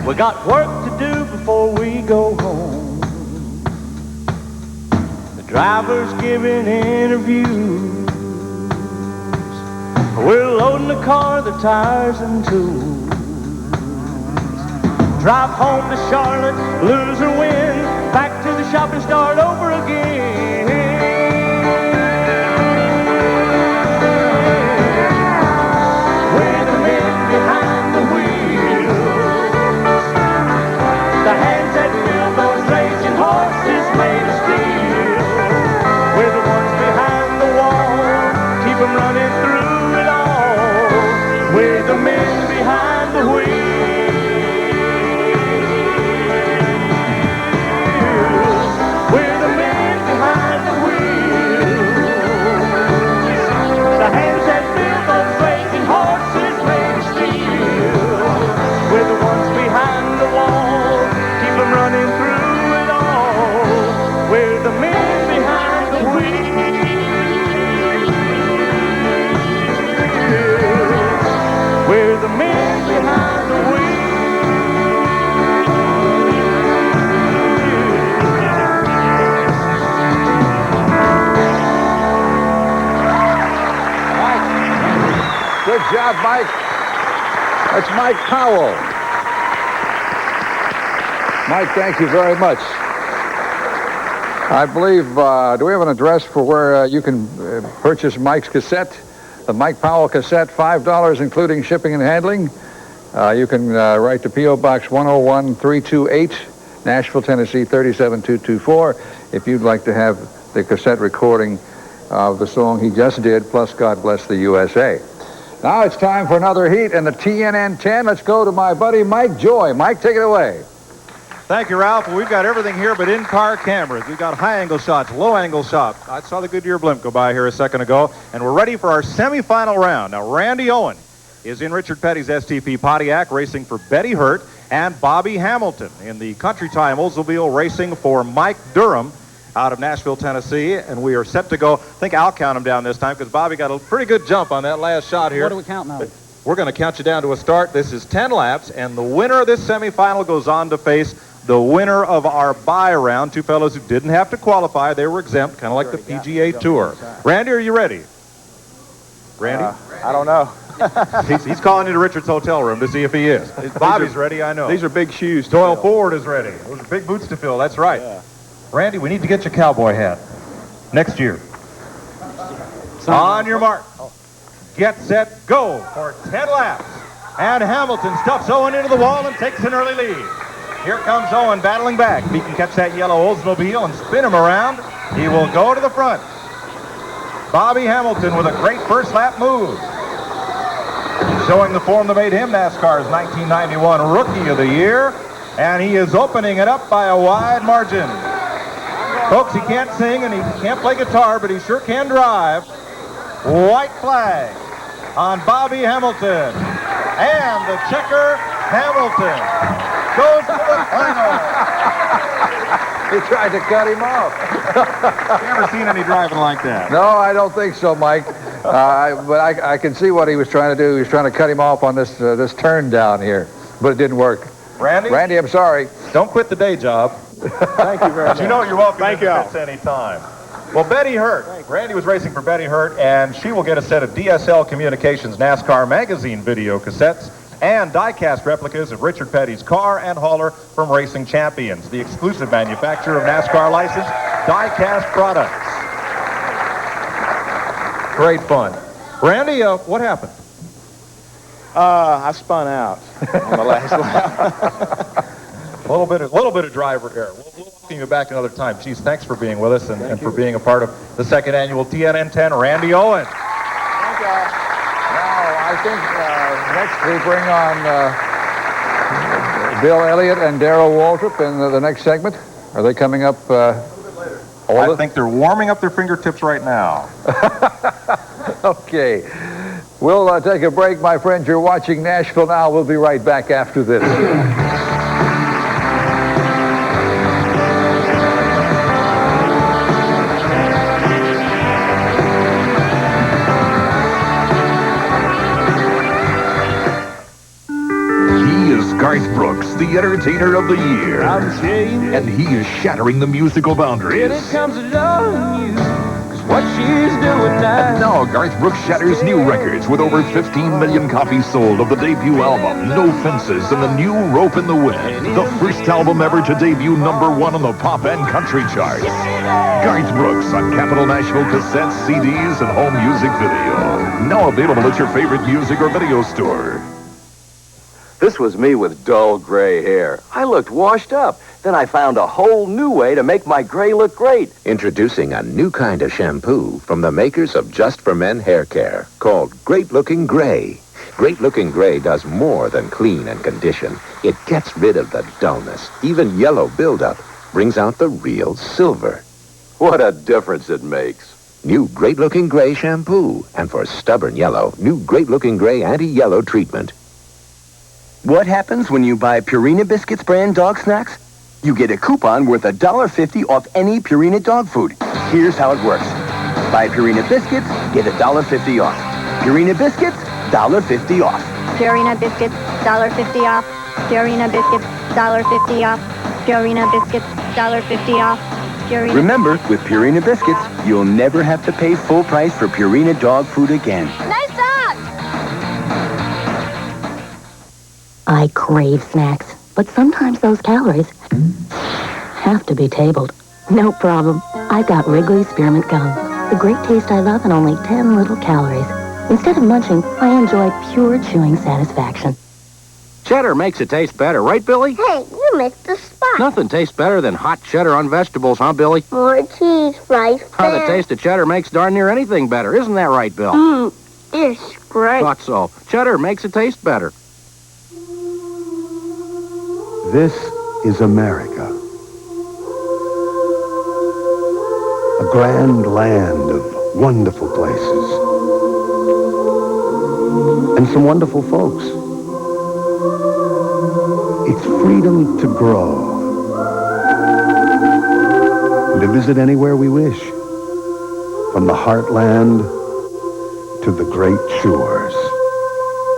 we got work to do before we go home. The driver's giving interviews. We're loading the car, the tires and tools. Drive home to Charlotte, lose or win, back to the shop and start over again. We're the men behind the wheels, the hands that build those racing horses made of steel. We're the ones behind the wall, keep them running through. We're the men behind the wheel. We're the men behind the wheel. The hands that build those racing horses made of steel. We're the ones behind the wall, keep them running through it all. We're the men behind the wheel. We're the men behind the wheel. Good job, Mike. That's Mike Powell. Mike, thank you very much. I believe, do we have an address for where you can purchase Mike's cassette? The Mike Powell cassette, $5, including shipping and handling. You can write to P.O. Box 101-328, Nashville, Tennessee, 37224, if you'd like to have the cassette recording of the song he just did, plus God Bless the USA. Now it's time for another heat in the TNN 10. Let's go to my buddy Mike Joy. Mike, take it away. Thank you, Ralph. Well, we've got everything here but in-car cameras. We've got high-angle shots, low-angle shots. I saw the Goodyear blimp go by here a second ago, and we're ready for our semifinal round. Now, Randy Owen is in Richard Petty's STP Pontiac, racing for Betty Hurt and Bobby Hamilton. In the Country Time Oldsmobile, racing for Mike Durham out of Nashville, Tennessee, and we are set to go. I think I'll count him down this time because Bobby got a pretty good jump on that last shot here. What do we count now? We're going to count you down to a start. This is 10 laps, and the winner of this semifinal goes on to face the winner of our bye round. Two fellows who didn't have to qualify. They were exempt, kind of like the PGA Tour. Randy, are you ready? Randy? I don't know. he's calling into Richard's hotel room to see if he is. Bobby's ready, I know. These are big shoes. Doyle Ford is ready. Those are big boots to fill. That's right. Yeah. Randy, we need to get you a cowboy hat next year. On your mark. Get set, go for 10 laps. And Hamilton stuffs Owen into the wall and takes an early lead. Here comes Owen battling back. If he can catch that yellow Oldsmobile and spin him around, he will go to the front. Bobby Hamilton with a great first lap move. Showing the form that made him NASCAR's 1991 Rookie of the Year. And he is opening it up by a wide margin. Folks, he can't sing and he can't play guitar, but he sure can drive. White flag on Bobby Hamilton. And the checker, Hamilton, goes to the final. He tried to cut him off. Never seen any driving like that. No, I don't think so, Mike. But I can see what he was trying to do. He was trying to cut him off on this turn down here, but it didn't work. Randy, I'm sorry. Don't quit the day job. Thank you very much. You know you're welcome Thank to you. pits anytime. Well, Betty Hurt. Randy was racing for Betty Hurt, and she will get a set of DSL Communications NASCAR magazine video cassettes and die-cast replicas of Richard Petty's car and hauler from Racing Champions, the exclusive manufacturer of NASCAR licensed die-cast products. Great fun. Randy, what happened? I spun out on the last lap. A little bit of driver error. We'll welcome you back another time. Geez, thanks for being with us and for being a part of the second annual TNN 10 Randy Owens. Thank you. Now, I think next we bring on Bill Elliott and Darrell Waltrip in the next segment. Are they coming up? I think they're warming up their fingertips right now. Okay. We'll take a break, my friends. You're watching Nashville Now. We'll be right back after this. Garth Brooks, the entertainer of the year. And he is shattering the musical boundaries. It comes to loving you, 'cause what she's doing now. And now Garth Brooks shatters new records with over 15 million copies sold of the debut album, No Fences, and the new Rope in the Wind, the first album ever to debut #1 on the pop and country charts. Garth Brooks on Capitol Nashville cassettes, CDs, and home music video. Now available at your favorite music or video store. This was me with dull gray hair. I looked washed up. Then I found a whole new way to make my gray look great. Introducing a new kind of shampoo from the makers of Just for Men Hair Care called Great Looking Gray. Great Looking Gray does more than clean and condition. It gets rid of the dullness, even yellow buildup, brings out the real silver. What a difference it makes. New Great Looking Gray shampoo, and for stubborn yellow, new Great Looking Gray anti-yellow treatment. What happens when you buy Purina Biscuits brand dog snacks? You get a coupon worth $1.50 off any Purina dog food. Here's how it works. Buy Purina Biscuits, get $1.50 off. Purina Biscuits, $1.50 off. Purina Biscuits, $1.50 off. Purina Biscuits, $1.50 off. Purina Biscuits, $1.50 off. Purina. Remember, with Purina Biscuits, you'll never have to pay full price for Purina dog food again. Nice dog! I crave snacks, but sometimes those calories have to be tabled. No problem. I've got Wrigley's Spearmint Gum. The great taste I love and only 10 little calories. Instead of munching, I enjoy pure chewing satisfaction. Cheddar makes it taste better, right, Billy? Hey, you missed the spot. Nothing tastes better than hot cheddar on vegetables, huh, Billy? More cheese, right How there. the taste of cheddar makes darn near anything better. Isn't that right, Bill? It's great. Thought so. Cheddar makes it taste better. This is America. A grand land of wonderful places. And some wonderful folks. It's freedom to grow. And to visit anywhere we wish. From the heartland to the great shores.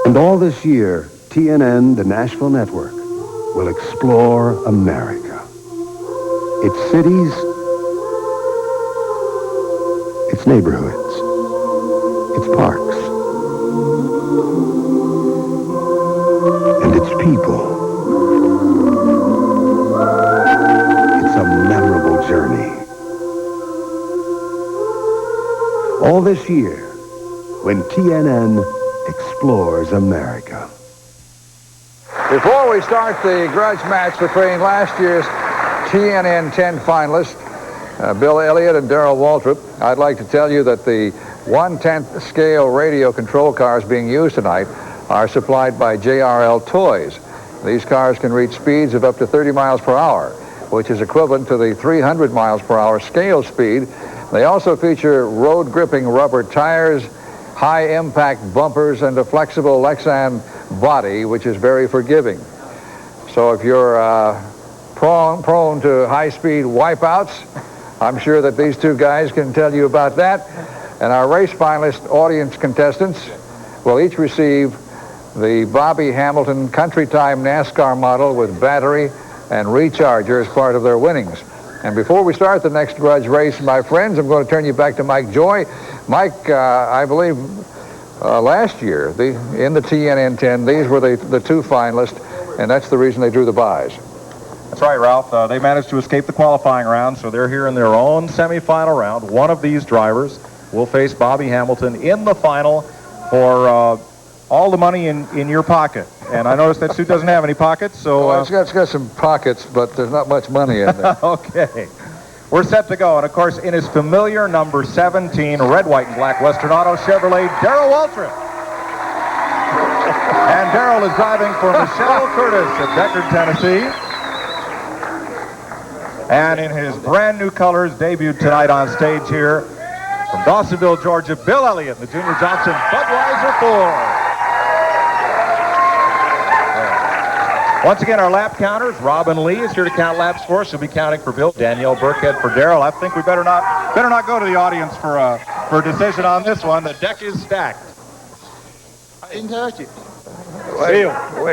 And all this year, TNN, the Nashville Network, will explore America. Its cities, its neighborhoods, its parks, and its people. It's a memorable journey. All this year, when TNN explores America. Before we start the grudge match between last year's TNN 10 finalists, Bill Elliott and Darrell Waltrip, I'd like to tell you that the 1/10th scale radio control cars being used tonight are supplied by JRL Toys. These cars can reach speeds of up to 30 miles per hour, which is equivalent to the 300 miles per hour scale speed. They also feature road gripping rubber tires, high impact bumpers, and a flexible Lexan body, which is very forgiving. So if you're prone to high-speed wipeouts, I'm sure that these two guys can tell you about that. And our race finalist audience contestants will each receive the Bobby Hamilton Country Time NASCAR model with battery and recharger as part of their winnings. And before we start the next grudge race, my friends, I'm going to turn you back to Mike Joy. Mike, I believe last year in the TNN 10, these were the two finalists, and that's the reason they drew the buys. That's right, Ralph. They managed to escape the qualifying round, so they're here in their own semifinal round. One of these drivers will face Bobby Hamilton in the final for all the money in your pocket. And I noticed that suit doesn't have any pockets, so... Well, it's got some pockets, but there's not much money in there. Okay. We're set to go. And, of course, in his familiar number 17 red, white, and black Western Auto Chevrolet, Darrell Waltrip. And Darrell is driving for Michelle Curtis of Deckard, Tennessee. And in his brand new colors, debuted tonight on stage here from Dawsonville, Georgia, Bill Elliott, the Junior Johnson Budweiser Ford. Once again, our lap counters. Robin Lee is here to count laps for us. She'll be counting for Bill. Danielle Burkhead for Darrell. I think we better not go to the audience for a decision on this one. The deck is stacked. I didn't touch it. Wait.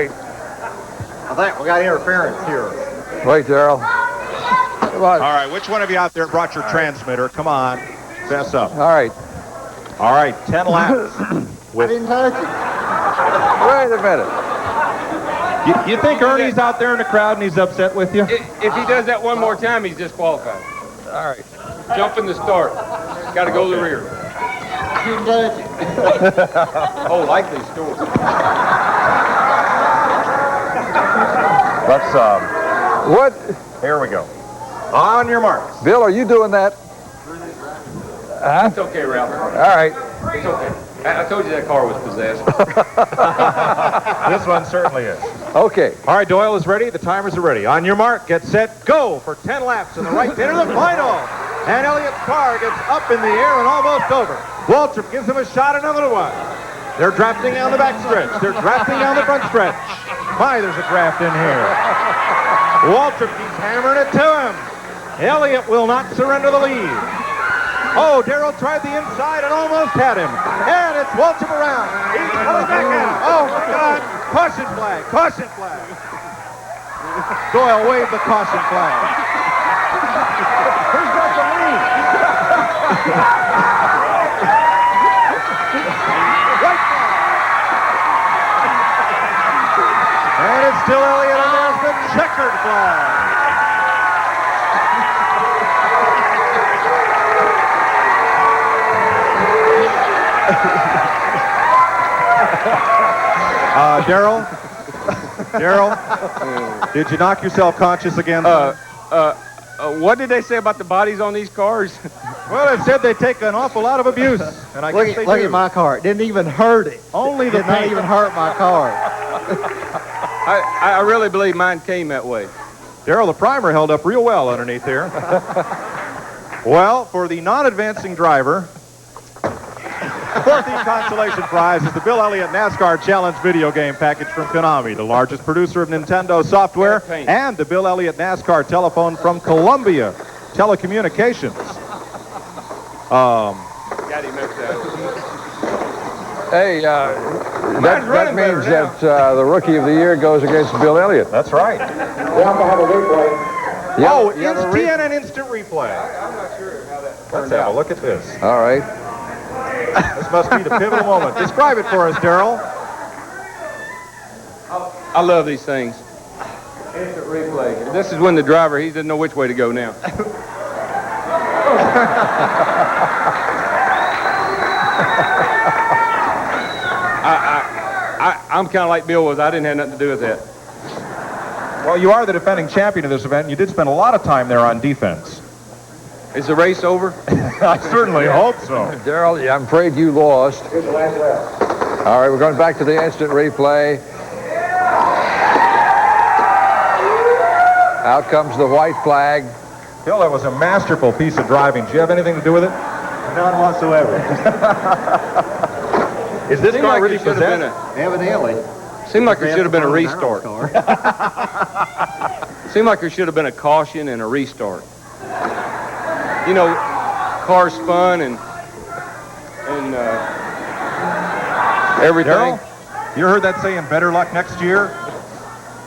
I think we got interference here. Wait, Darrell. Come on. All right, which one of you out there brought your transmitter? Come on, fess up. All right, 10 laps. I didn't touch it. Wait a minute. You think Ernie's out there in the crowd and he's upset with you? If he does that one more time, he's disqualified. All right. Jump in the start. Got to go to the rear. Didn't touch it. Oh, likely story. Let's, What? Here we go. On your marks. Bill, are you doing that? It's okay, Ralph. All right. It's okay. I told you that car was possessed. This one certainly is. Okay. All right, Doyle is ready. The timers are ready. On your mark, get set, go for 10 laps in the right to enter the final. And Elliott's car gets up in the air and almost over. Waltrip gives him a shot, another one. They're drafting down the back stretch. They're drafting down the front stretch. My, there's a draft in here. Waltrip keeps hammering it to him. Elliott will not surrender the lead. Oh, Darrell tried the inside and almost had him. And it's Waltrip around. He's coming back at him. Oh, my God. Caution flag. Caution flag. Doyle waved the caution flag. Who's got the lead? Right flag. And it's still Elliott, and there's the checkered flag. Darrell, did you knock yourself conscious again? What did they say about the bodies on these cars? Well, it said they take an awful lot of abuse, and I guess they do. Look at my car. It didn't even hurt it. Only the It did not paint. even hurt my car. I really believe mine came that way. Darrell, the primer held up real well underneath here. Well, for the non-advancing driver, the 14th consolation prize is the Bill Elliott NASCAR Challenge video game package from Konami, the largest producer of Nintendo software, and the Bill Elliott NASCAR telephone from Columbia Telecommunications. Got him mixed up. Hey, that means that the Rookie of the Year goes against Bill Elliott. That's right. We have to have a replay. Oh, it's TNN Instant Replay. I'm not sure how that Let's have a look at this. All right. This must be the pivotal moment. Describe it for us, Darrell. I love these things. Instant replay. This is when the driver, he doesn't know which way to go now. I'm kind of like Bill was. I didn't have nothing to do with that. Well, you are the defending champion of this event. You did spend a lot of time there on defense. Is the race over? I certainly hope so. Darrell, I'm afraid you lost. Here's the last lap. All right, we're going back to the instant replay. Out comes the white flag. Bill, that was a masterful piece of driving. Do you have anything to do with it? None whatsoever. Is this car really should have been Evidently. Seemed like there should have been a restart. Seemed like there should have been a caution and a restart. You know, cars spun and everything. Darrell, you heard that saying, better luck next year?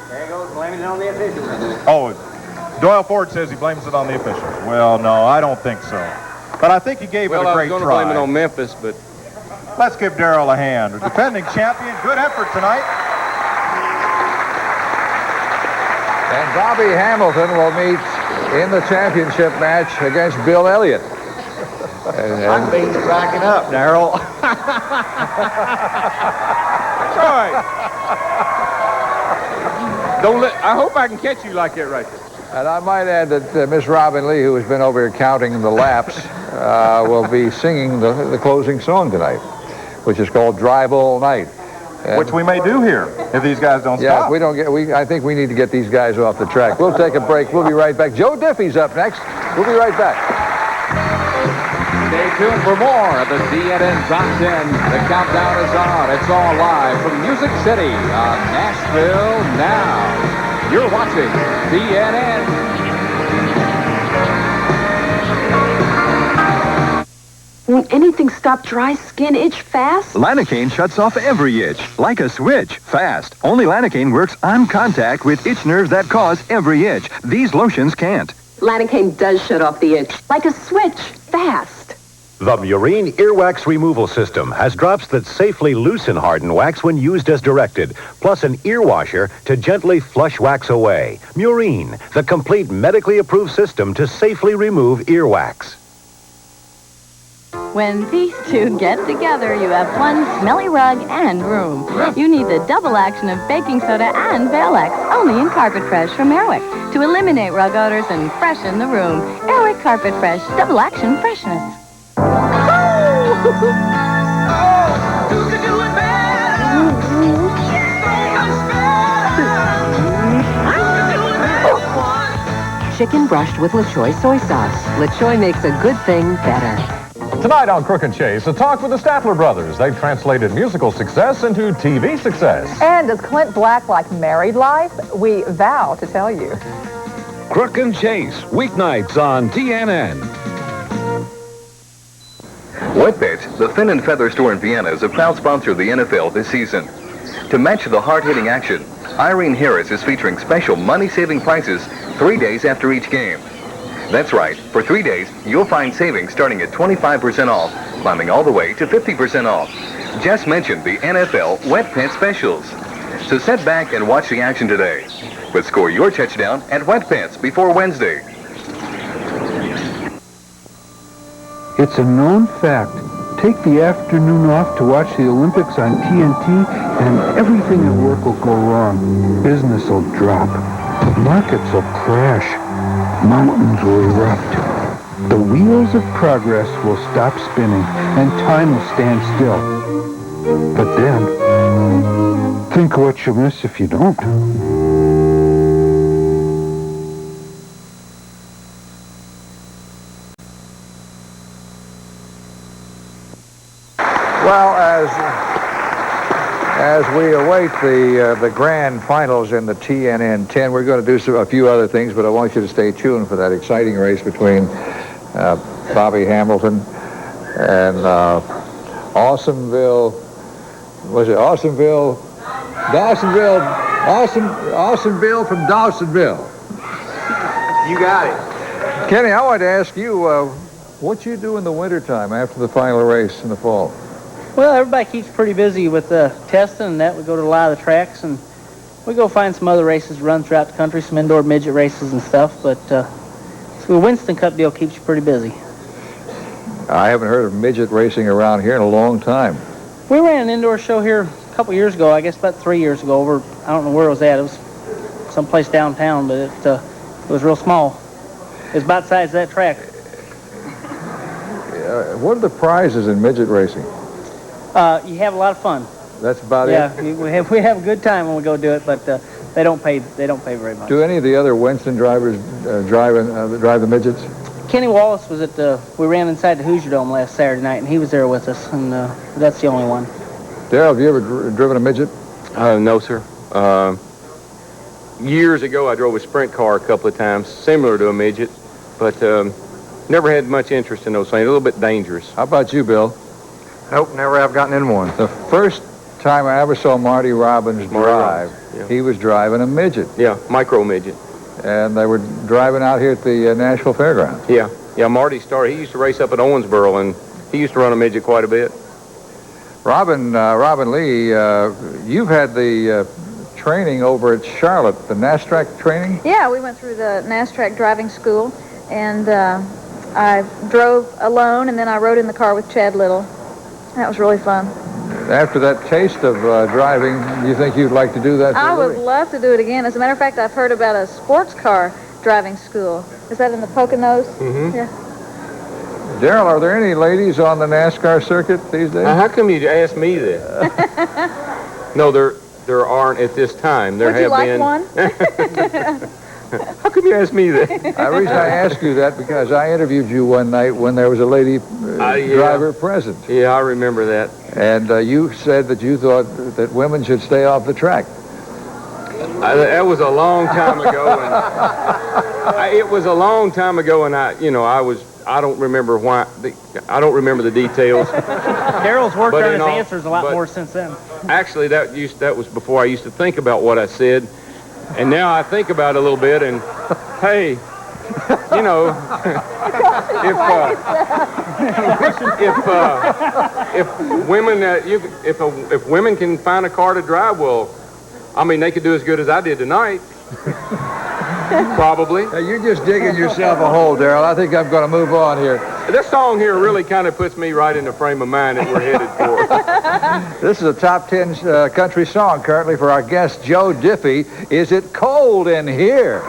There he goes, blaming it on the officials. Oh, Doyle Ford says he blames it on the officials. Well, no, I don't think so. But I think he gave it a great try. I was going to blame it on Memphis, but... Let's give Darrell a hand. Defending champion, good effort tonight. And Bobby Hamilton will meet in the championship match against Bill Elliott. I'm being backing up, Darrell. That's all right. I hope I can catch you like that right there. And I might add that Miss Robin Lee, who has been over here counting the laps, will be singing the closing song tonight, which is called Drive All Night. Which we may do here if these guys don't yeah, stop. If we don't get, I think we need to get these guys off the track. We'll take a break. We'll be right back. Joe Diffie's up next. We'll be right back. Stay tuned for more of the CNN Top 10. The countdown is on. It's all live from Music City on Nashville Now. You're watching CNN. Won't anything stop dry skin itch fast? Lanacane shuts off every itch, like a switch, fast. Only Lanacane works on contact with itch nerves that cause every itch. These lotions can't. Lanacane does shut off the itch, like a switch, fast. The Murine Earwax Removal System has drops that safely loosen hardened wax when used as directed, plus an ear washer to gently flush wax away. Murine, the complete medically approved system to safely remove earwax. When these two get together, you have one smelly rug and room. You need the double action of baking soda and Valex, only in Carpet Fresh from Airwick, to eliminate rug odors and freshen the room. Airwick Carpet Fresh, double action freshness. Chicken brushed with LaChoy soy sauce. LaChoy makes a good thing better. Tonight on Crook and Chase, a talk with the Statler brothers. They've translated musical success into TV success. And does Clint Black like married life? We vow to tell you. Crook and Chase, weeknights on TNN. Wet Bits, the fin and feather store in Vienna, is a proud sponsor of the NFL this season. To match the hard-hitting action, Irene Harris is featuring special money-saving prices 3 days after each game. That's right, for 3 days, you'll find savings starting at 25% off, climbing all the way to 50% off. Just mention the NFL Wet Pet specials. So sit back and watch the action today. But score your touchdown at Wet Pets before Wednesday. It's a known fact. Take the afternoon off to watch the Olympics on TNT and everything at work will go wrong. Business will drop. Markets will crash. Mountains will erupt. The wheels of progress will stop spinning and time will stand still. But then, think of what you'll miss if you don't. Well, as we await the grand finals in the TNN 10, we're going to do a few other things, but I want you to stay tuned for that exciting race between Bobby Hamilton and Awesomeville. Was it Awesomeville? Awesomeville from Dawsonville. You got it. Kenny, I wanted to ask you, what you do in the wintertime after the final race in the fall? Well, everybody keeps pretty busy with testing and that. We go to a lot of the tracks and we go find some other races to run throughout the country, some indoor midget races and stuff. But so the Winston Cup deal keeps you pretty busy. I haven't heard of midget racing around here in a long time. We ran an indoor show here a couple years ago, I guess about 3 years ago over, I don't know where it was at. It was someplace downtown, but it was real small. It was about the size of that track. What are the prizes in midget racing? You have a lot of fun. That's about Yeah, it? we have a good time when we go do it, but they don't pay very much. Do any of the other Winston drivers drive the midgets? Kenny Wallace was we ran inside the Hoosier Dome last Saturday night, and he was there with us, and that's the only one. Darrell, have you ever driven a midget? No, sir. Years ago, I drove a sprint car a couple of times, similar to a midget, but never had much interest in those things. A little bit dangerous. How about you, Bill? Nope, never have gotten in one. The first time I ever saw Marty Robbins drive, he was driving a midget. Yeah, micro midget. And they were driving out here at the Nashville Fairgrounds. Yeah, Marty started. He used to race up at Owensboro, and he used to run a midget quite a bit. Robin Lee, you've had the training over at Charlotte, the NASCAR training? Yeah, we went through the NASCAR driving school, and I drove alone, and then I rode in the car with Chad Little. That was really fun. After that taste of driving, do you think you'd like to do that? I would love to do it again. As a matter of fact, I've heard about a sports car driving school. Is that in the Poconos? Mm-hmm. Yeah. Darrell, are there any ladies on the NASCAR circuit these days? How come you asked me that? No, there aren't at this time. There Would you like been. One? How come you asked me that? The reason I ask you that because I interviewed you one night when there was a lady driver present. Yeah, I remember that. And you said that you thought that women should stay off the track. That was a long time ago, and it was a long time ago, and I don't remember why. I don't remember the details. Darrell's worked on his answers a lot more since then. Actually, that was before I used to think about what I said, and now I think about it a little bit. And hey, if women can find a car to drive, well, I mean, they could do as good as I did tonight. Probably. You're just digging yourself a hole, Darrell. I think I'm going to move on here. This song here really kind of puts me right in the frame of mind that we're headed for. This is a top 10 country song currently for our guest, Joe Diffie. Is it cold in here?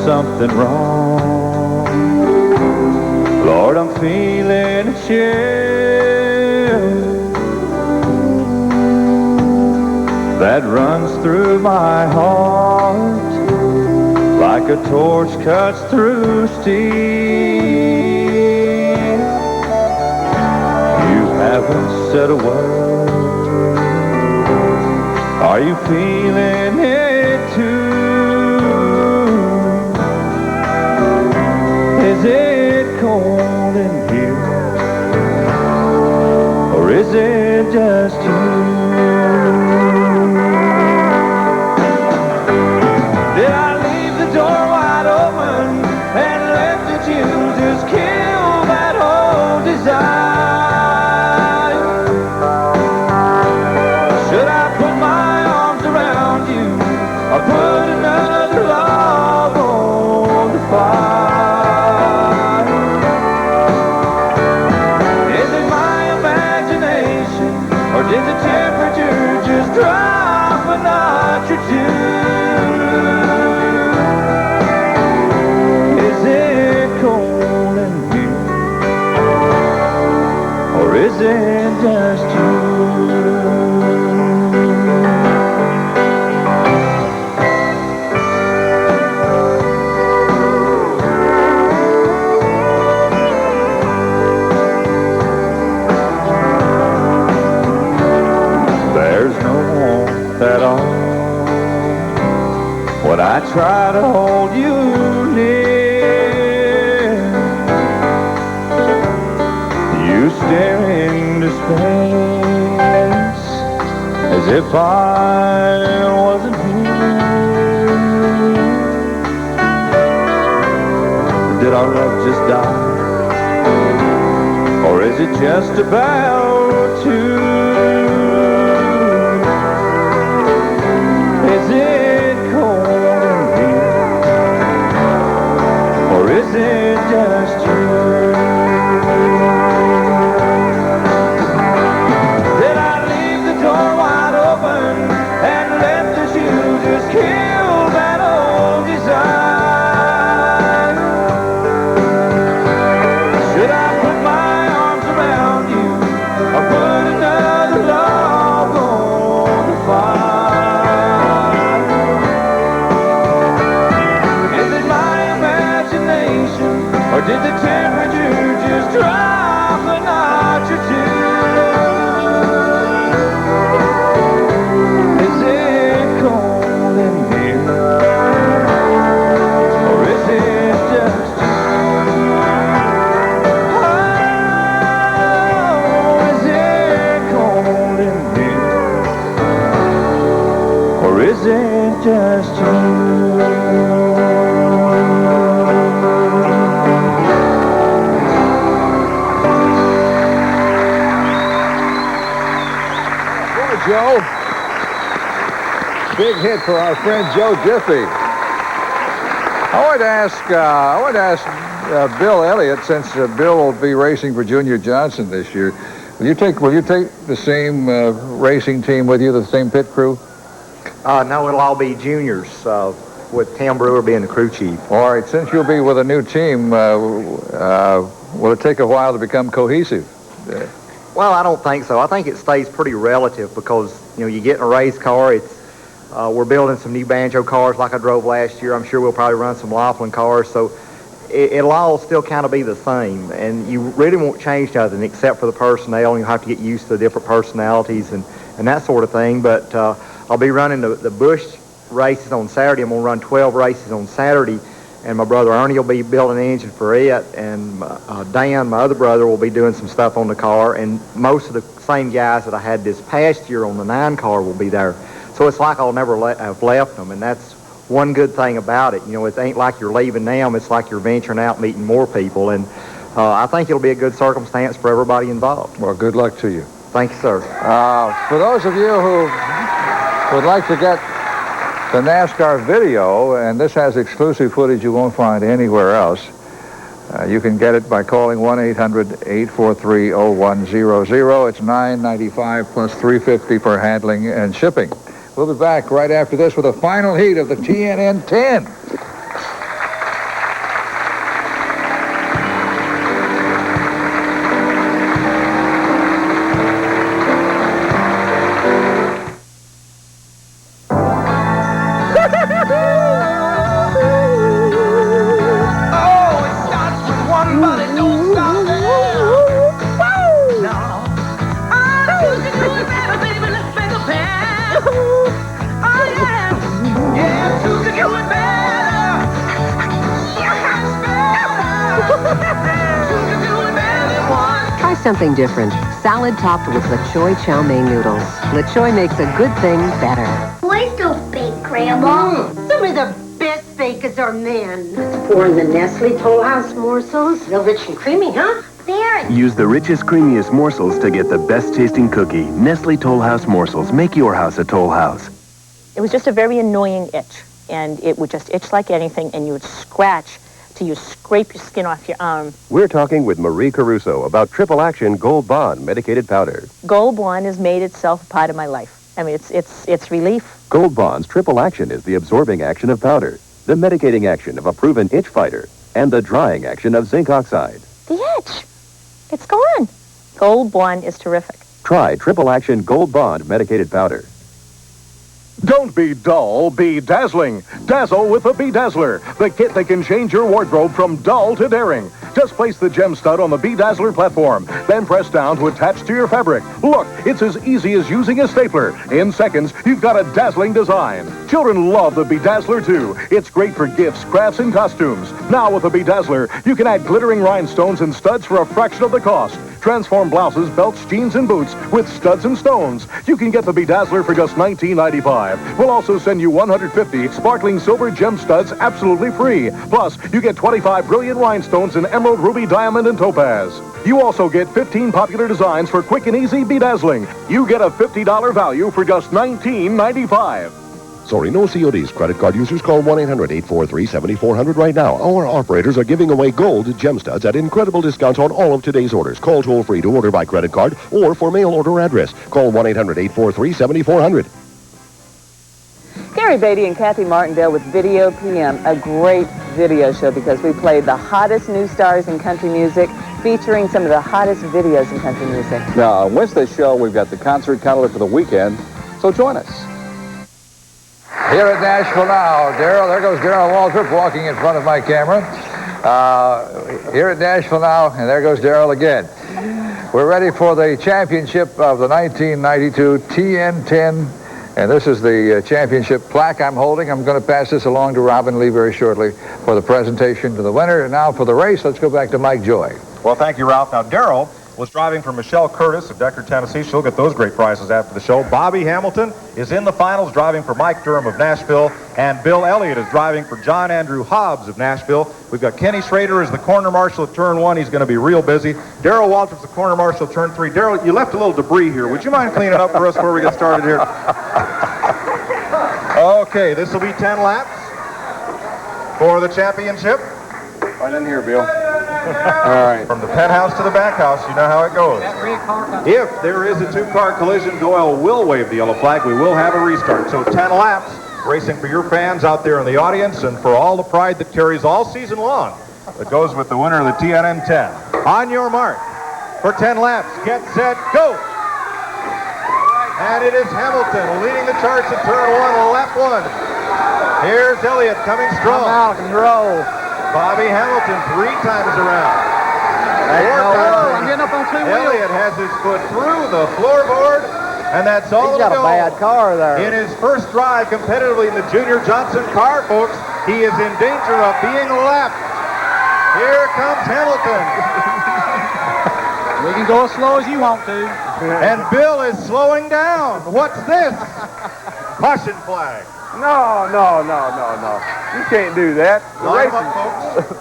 Something wrong, Lord, I'm feeling a chill that runs through my heart like a torch cuts through steel. You haven't said a word. Are you feeling it too? Is it cold in here, or is it just you? Did I leave the door wide open and left it you just kill that whole desire? Should I put my arms around you or put another log on the fire? Did the temperature just drop a notch or two? Is it cold in here, or is it just you? At all when I try to hold you near, you stare into space as if I wasn't here. Did our love just die, or is it just about to? Is it cold? ain't just you. Joe. Big hit for our friend Joe Jiffy. I want to ask Bill Elliott, since Bill will be racing for Junior Johnson this year. Will you take the same racing team with you, the same pit crew? No, it'll all be juniors, with Tim Brewer being the crew chief. All right, since you'll be with a new team, will it take a while to become cohesive? Well, I don't think so. I think it stays pretty relative because, you get in a race car, we're building some new banjo cars like I drove last year. I'm sure we'll probably run some Laughlin cars, so it'll all still kind of be the same. And you really won't change nothing except for the personnel, and you'll have to get used to the different personalities and that sort of thing. But I'll be running the Busch races on Saturday. I'm going to run 12 races on Saturday. And my brother Ernie will be building an engine for it, and Dan, my other brother, will be doing some stuff on the car, and most of the same guys that I had this past year on the 9 car will be there. So it's like I'll never have left them, and that's one good thing about it. It ain't like you're leaving them, it's like you're venturing out meeting more people, and I think it'll be a good circumstance for everybody involved. Well, good luck to you. Thank you, sir. For those of you who would like to get the NASCAR video, and this has exclusive footage you won't find anywhere else. You can get it by calling 1-800-843-0100. It's $9.95 plus $3.50 for handling and shipping. We'll be back right after this with a final heat of the TNN 10. Something different. Salad topped with Le Choy chow mein noodles. Le Choy makes a good thing better. Boys don't bake, Grandma. Some of the best bakers are men. Pour in the Nestle Toll House morsels. They're rich and creamy, huh? Very. Use the richest, creamiest morsels to get the best tasting cookie. Nestle Toll House morsels. Make your house a Toll House. It was just a very annoying itch, and it would just itch like anything, and you would scratch till you scrape your skin off your arm. We're talking with Marie Caruso about Triple Action Gold Bond Medicated Powder. Gold Bond has made itself a part of my life. I mean, it's relief. Gold Bond's Triple Action is the absorbing action of powder, the medicating action of a proven itch fighter, and the drying action of zinc oxide. The itch, it's gone. Gold Bond is terrific. Try Triple Action Gold Bond Medicated Powder. Don't be dull, be dazzling. Dazzle with the Bedazzler, the kit that can change your wardrobe from dull to daring. Just place the gem stud on the Bedazzler platform, then press down to attach to your fabric. Look, it's as easy as using a stapler. In seconds, you've got a dazzling design. Children love the Bedazzler too. It's great for gifts, crafts, and costumes. Now with the Bedazzler, you can add glittering rhinestones and studs for a fraction of the cost. Transform blouses, belts, jeans, and boots with studs and stones. You can get the Bedazzler for just $19.95. We'll also send you 150 sparkling silver gem studs absolutely free. Plus, you get 25 brilliant rhinestones in emerald, ruby, diamond, and topaz. You also get 15 popular designs for quick and easy bedazzling. You get a $50 value for just $19.95. Sorry, no CODs. Credit card users call 1-800-843-7400 right now. Our operators are giving away gold gem studs at incredible discounts on all of today's orders. Call toll-free to order by credit card or for mail order address. Call 1-800-843-7400. Gary Beatty and Kathy Martindale with Video PM, a great video show because we played the hottest new stars in country music, featuring some of the hottest videos in country music. Now, on Wednesday's show, we've got the concert calendar for the weekend, so join us. Here at Nashville Now, there goes Darrell Waltrip walking in front of my camera. Here at Nashville Now, and there goes Darrell again. We're ready for the championship of the 1992 TN10, and this is the championship plaque I'm holding. I'm going to pass this along to Robin Lee very shortly for the presentation to the winner. And now for the race, let's go back to Mike Joy. Well, thank you, Ralph. Now, Darrell, was driving for Michelle Curtis of Decker, Tennessee. She'll get those great prizes after the show. Bobby Hamilton is in the finals, driving for Mike Durham of Nashville. And Bill Elliott is driving for John Andrew Hobbs of Nashville. We've got Kenny Schrader as the corner marshal at turn 1. He's going to be real busy. Darrell Waltrip's the corner marshal at turn 3. Darrell, you left a little debris here. Would you mind cleaning up for us before we get started here? Okay, this will be 10 laps for the championship. Right in here, Bill. All right. From the penthouse to the back house, you know how it goes. If there is a two-car collision, Doyle will wave the yellow flag. We will have a restart. So 10 laps, racing for your fans out there in the audience and for all the pride that carries all season long. That goes with the winner of the TNN 10. On your mark for 10 laps. Get set, go! And it is Hamilton leading the charge at turn 1, lap 1. Here's Elliott coming strong. I'm out of control. Bobby Hamilton 3 times around. I'm getting up on 2 wheels. Elliott has his foot through the floorboard, and that's all He's got a bad car there. In his first drive competitively in the Junior Johnson car, folks, he is in danger of being lapped. Here comes Hamilton. We can go as slow as you want to. And Bill is slowing down. What's this? Caution flag. No. You can't do that. The Line racing. up, folks.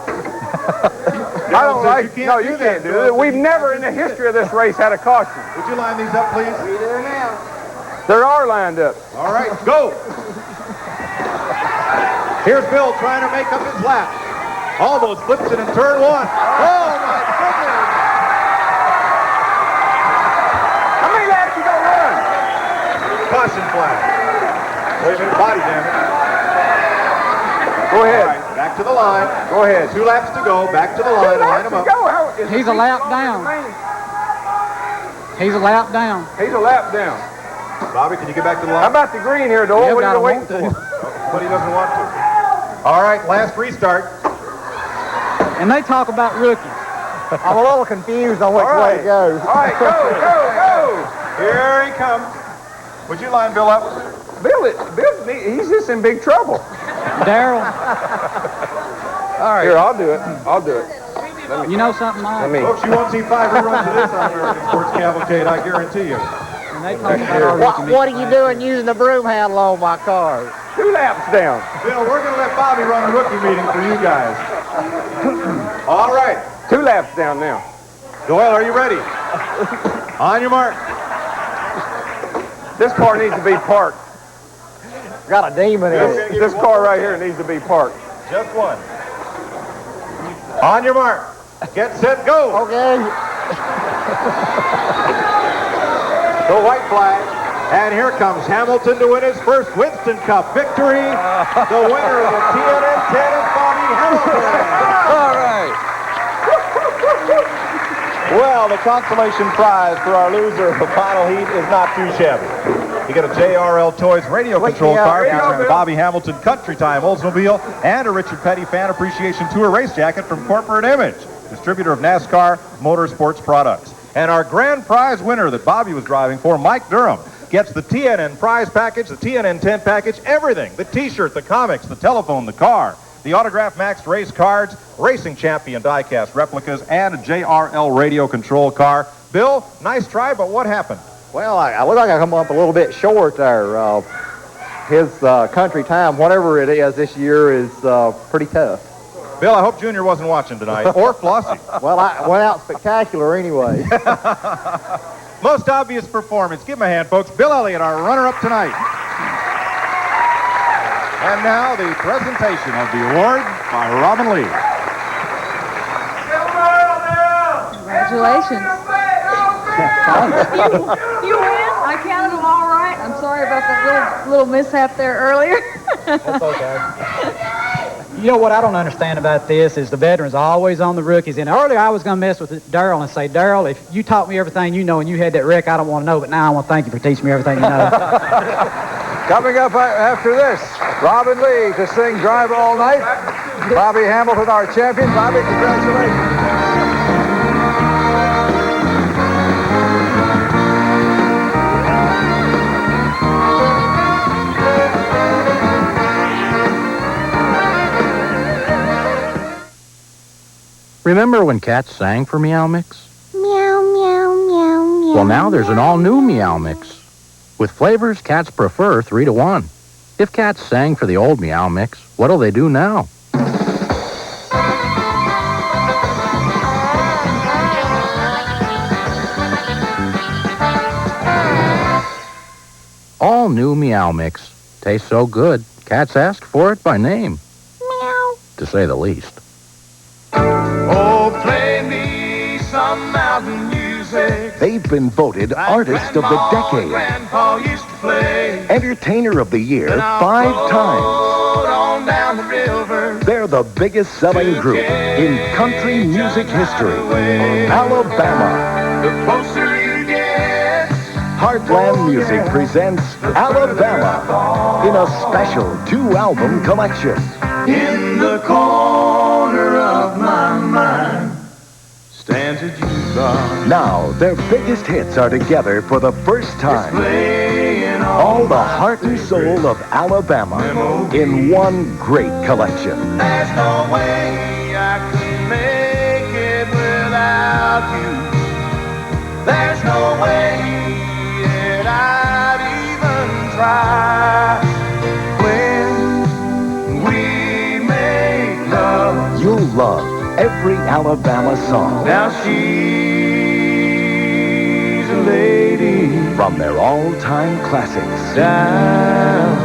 I don't like. No, you can't do it. We've never in the history of this race had a caution. Would you line these up, please? We're there now. There are lined up. All right, go. Here's Bill trying to make up his lap. Almost flips it in turn 1. Oh, my goodness. How many laps you gonna run? Caution flag. Wait a minute, body damage. Go ahead. All right, back to the line. Go ahead. 2 laps to go. Back to the line. Line them up. He's a lap down. He's a lap down. He's a lap down. Bobby, can you get back to the line? How about the green here, Doyle? Yeah, What are you waiting to. for? But he doesn't want to. All right, last restart. And they talk about rookies. I'm a little confused on which way to go. All right, go. Here he comes. Would you line Bill up? Bill, he's just in big trouble. Darrell. All right. Here, I'll do it. You know something, Mike? Folks, you won't see 5 reruns of this on American Sports Cavalcade, I guarantee you. And they talk about our rookie What are you doing using the broom handle on my car? 2 laps down. Bill, we're going to let Bobby run a rookie meeting for you guys. All right. 2 laps down now. Doyle, are you ready? On your mark. This car needs to be parked. Got a demon in it. This car right here needs to be parked. Just one. On your mark. Get set, go. Okay. The white flag. And here comes Hamilton to win his first Winston Cup victory. The winner of the TNN 10 is Bobby Hamilton. All right. Well, the consolation prize for our loser of the final heat is not too shabby. You get a JRL Toys radio control car featuring the Bobby Hamilton Country Time Oldsmobile and a Richard Petty Fan Appreciation Tour race jacket from Corporate Image, distributor of NASCAR Motorsports products. And our grand prize winner that Bobby was driving for, Mike Durham, gets the TNN prize package, the TNN 10 package, everything. The T-shirt, the comics, the telephone, the car, the Autograph Max race cards, Racing Champion die-cast replicas, and a JRL radio control car. Bill, nice try, but what happened? Well, I look like I come up a little bit short there. His country time, whatever it is this year, is pretty tough. Bill, I hope Junior wasn't watching tonight, or Flossie. Well, I went out spectacular anyway. Most obvious performance. Give him a hand, folks. Bill Elliott, our runner-up tonight. And now the presentation of the award by Robin Lee. Congratulations. You win. I counted them all right. I'm sorry about that little mishap there earlier. That's okay. You know what I don't understand about this is the veterans are always on the rookies. And earlier I was going to mess with Darrell and say, Darrell, if you taught me everything you know and you had that wreck, I don't want to know. But now I want to thank you for teaching me everything you know. Coming up after this, Robin Lee to sing Drive All Night. Bobby Hamilton, our champion. Bobby, congratulations. Remember when cats sang for Meow Mix? Meow, meow. Well, now there's an all-new Meow Mix. With flavors cats prefer 3 to 1. If cats sang for the old Meow Mix, what'll they do now? All new Meow Mix. Tastes so good, cats ask for it by name. Meow. To say the least. Oh, play me some mountain music. They've been voted Artist of the Decade, Grandpa used to play. Entertainer of the Year Then I'll 5 times. float on down the river. They're the biggest selling group in country music history. Alabama. The closer you get, Heartland Music presents Alabama in a special 2-album collection. in the corner of my mind stands a jukebox. Now, their biggest hits are together for the first time. Playing All the heart and soul of Alabama in one great collection. There's no way I could make it without you. There's no way that I'd even try. When we make love, You'll love every Alabama song. now she's a lady From their all-time classics down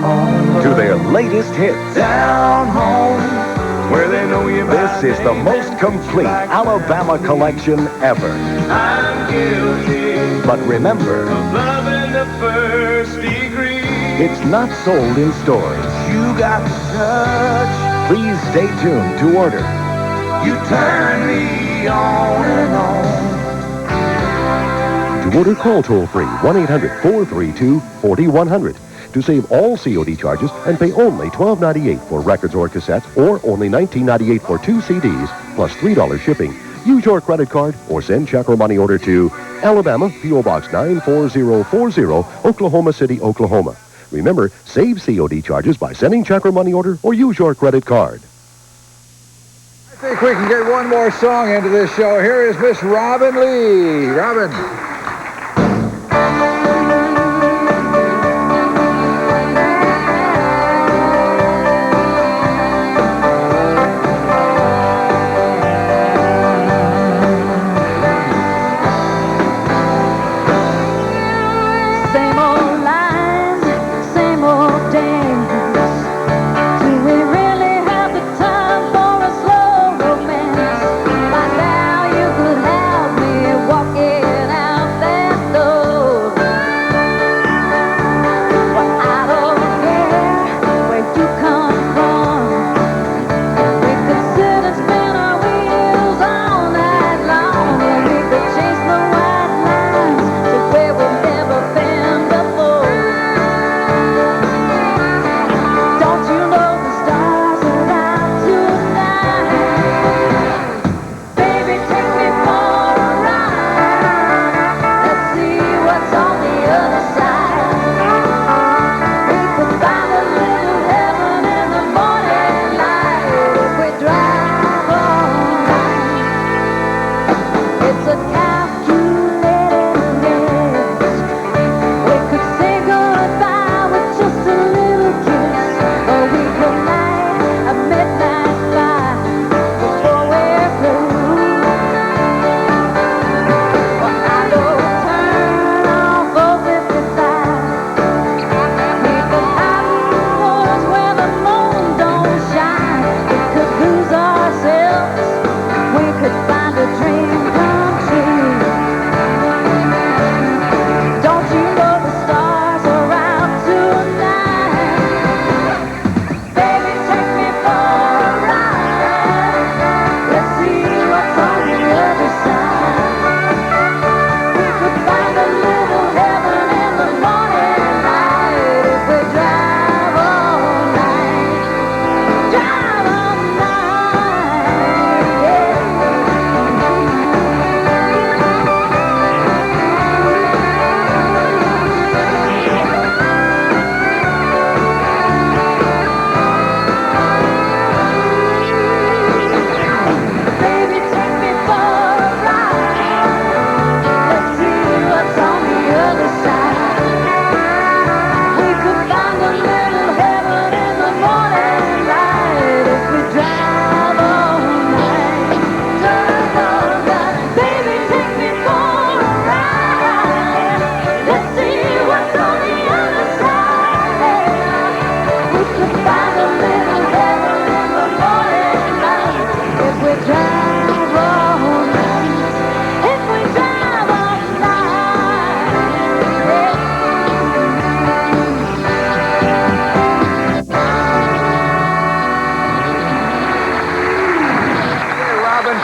on to their latest hits. down home where they know you by This is the name most and complete like Alabama collection ever. I'm guilty But remember, of loving the first degree. it's not sold in stores. You got the touch, Please stay tuned to order. you turn me on and on. To order, call toll-free 1-800-432-4100 to save all COD charges and pay only $12.98 for records or cassettes, or only $19.98 for 2 CDs, plus $3 shipping. Use your credit card or send check or money order to Alabama, P.O. Box 94040, Oklahoma City, Oklahoma. Remember, save COD charges by sending check or money order or use your credit card. I think we can get one more song into this show. Here is Miss Robin Lee. Robin. Same old lines, same old dance. Do we really have the time for a slow romance? By now you could have me walking out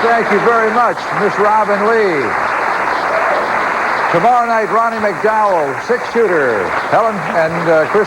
thank you very much, Miss Robin Lee. Tomorrow night, Ronnie McDowell, six-shooter. Helen and Chris.